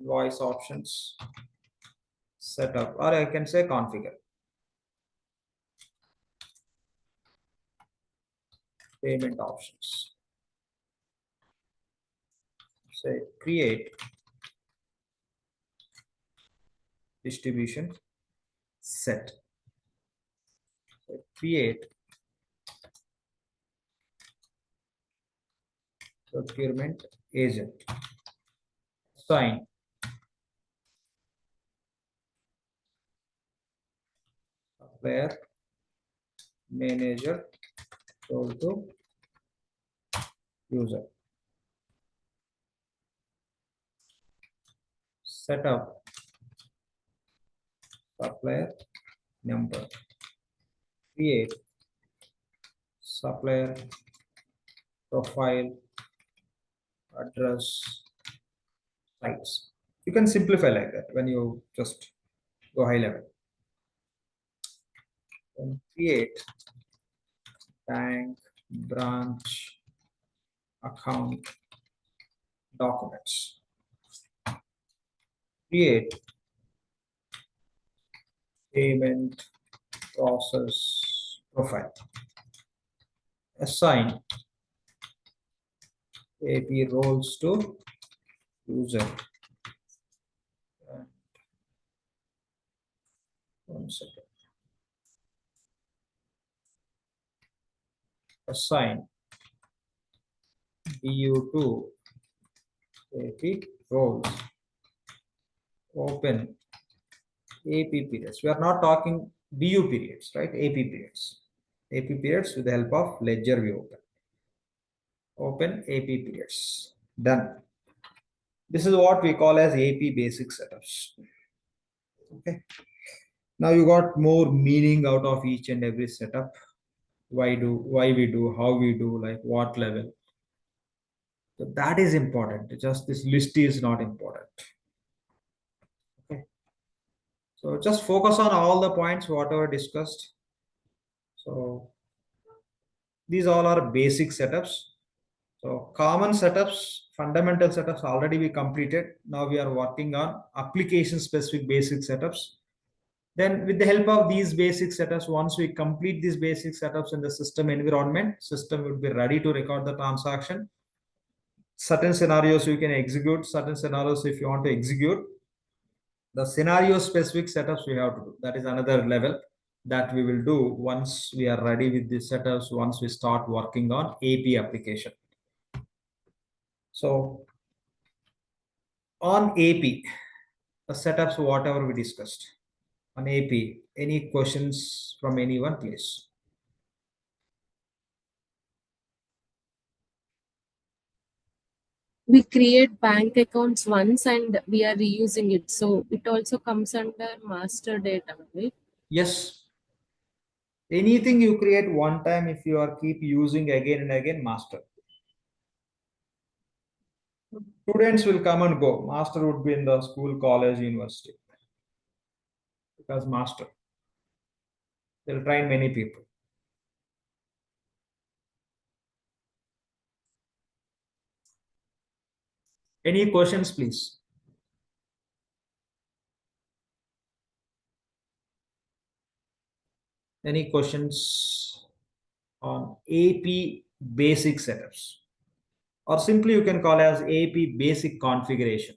voice options, setup, or I can say configure. Payment options. Say create distribution set. So create procurement agent. Assign supplier manager role to user. Set up supplier number. Create supplier profile address sites. You can simplify like that when you just go high level. Then create bank branch account documents. Create payment process profile. Assign AP roles to user. One second. Assign BU to AP roles. Open AP periods. We are not talking BU periods, right? AP periods. AP periods with the help of ledger we open. Open AP periods. Done. This is what we call as AP basic setups. Okay. Now you got more meaning out of each and every setup. Why we do, how we do, like what level. So that is important. Just this list is not important. Okay. So just focus on all the points, whatever discussed. So These all are basic setups. So common setups, fundamental setups already we completed. Now we are working on application specific basic setups. Then with the help of these basic setups, once we complete these basic setups in the system environment, system will be ready to record the transaction. Certain scenarios you can execute, certain scenarios if you want to execute. The scenario specific setups we have to do. That is another level that we will do once we are ready with these setups, once we start working on AP application. So on AP, the setups, whatever we discussed on AP, any questions from anyone, please? We create bank accounts once and we are reusing it. So it also comes under master data, right? Yes. Anything you create one time, if you are keep using again and again, master. Students will come and go. Master would be in the school, college, university. Because master. They'll train many people. Any questions, please? Any questions on AP basic setups? Or simply you can call as AP basic configuration.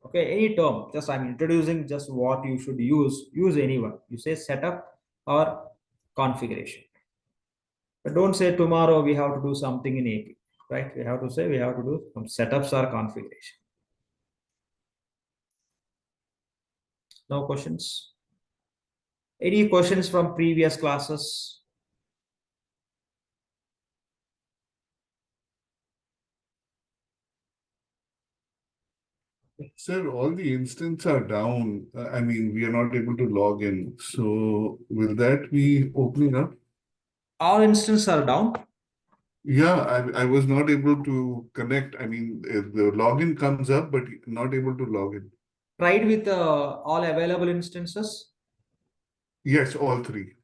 Okay, any term, just I'm introducing just what you should use anyone. You say setup or configuration. But don't say tomorrow we have to do something in AP, right? We have to say we have to do some setups or configuration. No questions? Any questions from previous classes? Sir, all the instances are down. I mean, we are not able to log in. So will that be opening up? All instances are down. Yeah, I was not able to connect. I mean, the login comes up, but not able to log in. Tried with all available instances, Yes, all three.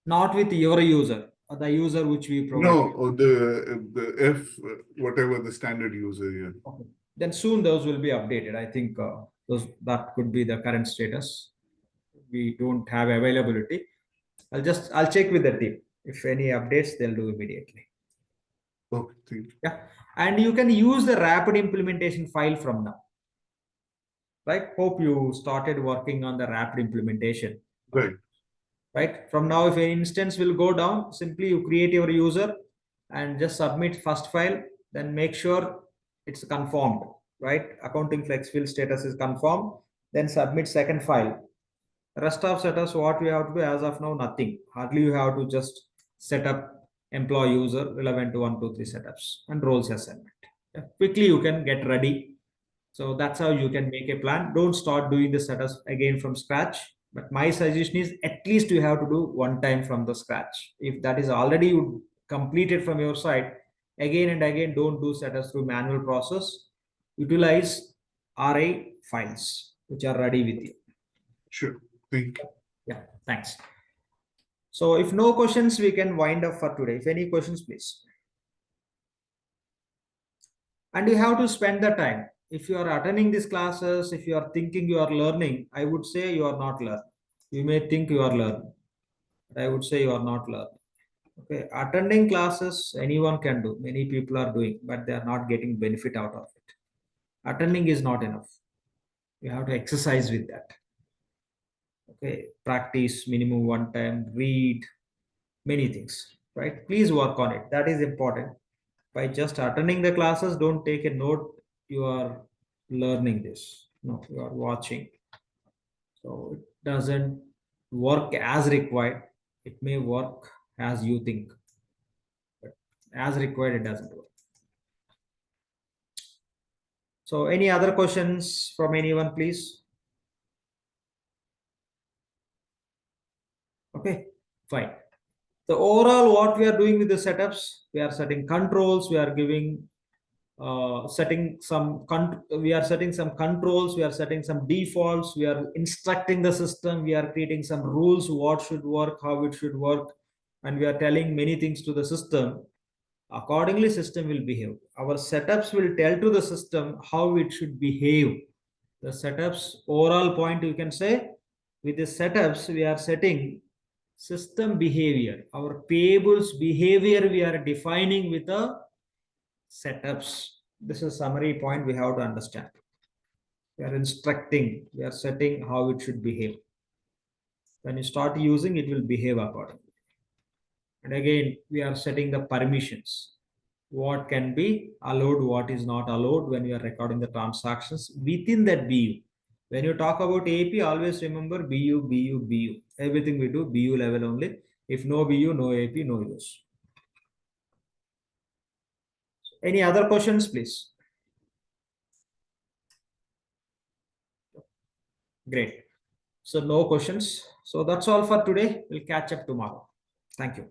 not with your user, or the user which we provide. No, or the F, whatever the standard user, yeah. Okay. Then soon those will be updated. I think that could be the current status. We don't have availability. I'll check with the team. If any updates, they'll do immediately. Okay, thank you. Yeah, and you can use the rapid implementation file from now. Right? Hope you started working on the rapid implementation. Right. Right? From now, if an instance will go down, simply you create your user and just submit first file, then make sure it's confirmed, right? Accounting flex field status is confirmed, then submit second file. Rest of setups, what we have to do as of now, nothing. Hardly you have to just set up employee user relevant to 1, 2, 3 setups and roles assignment. Yeah. Quickly you can get ready. So that's how you can make a plan. Don't start doing the setups again from scratch. But my suggestion is at least you have to do one time from the scratch. If that is already completed from your side, again and again, don't do setups through manual process. Utilize RA files which are ready with you. Sure. Thank you. Yeah, thanks. So if no questions, we can wind up for today. If any questions, please. And you have to spend the time. If you are attending these classes, if you are thinking you are learning, I would say you are not learning. You may think you are learning, but I would say you are not learning. Okay, attending classes, anyone can do. Many people are doing, but they are not getting benefit out of it. Attending is not enough. You have to exercise with that. Okay, practice minimum one time, read many things, right? Please work on it. That is important. By just attending the classes, don't take a note you are learning this. No, you are watching. So it doesn't work as required. It may work as you think, but as required, it doesn't work. So any other questions from anyone, please? Okay, fine. So overall, what we are doing with the setups, we are setting controls, we are giving setting some controls, we are setting some defaults, we are instructing the system, we are creating some rules, what should work, how it should work, and we are telling many things to the system. Accordingly, system will behave. Our setups will tell to the system how it should behave. The setups overall point you can say, with the setups we are setting system behavior. Our payables behavior we are defining with the setups. This is summary point we have to understand. We are instructing, we are setting how it should behave. When you start using, it will behave accordingly. And again, we are setting the permissions. What can be allowed, what is not allowed when we are recording the transactions within that BU. When you talk about AP, always remember BU, BU, BU. Everything we do BU level only. If no BU, no AP, no use. Any other questions, please? Great. So no questions. So that's all for today. We'll catch up tomorrow. Thank you.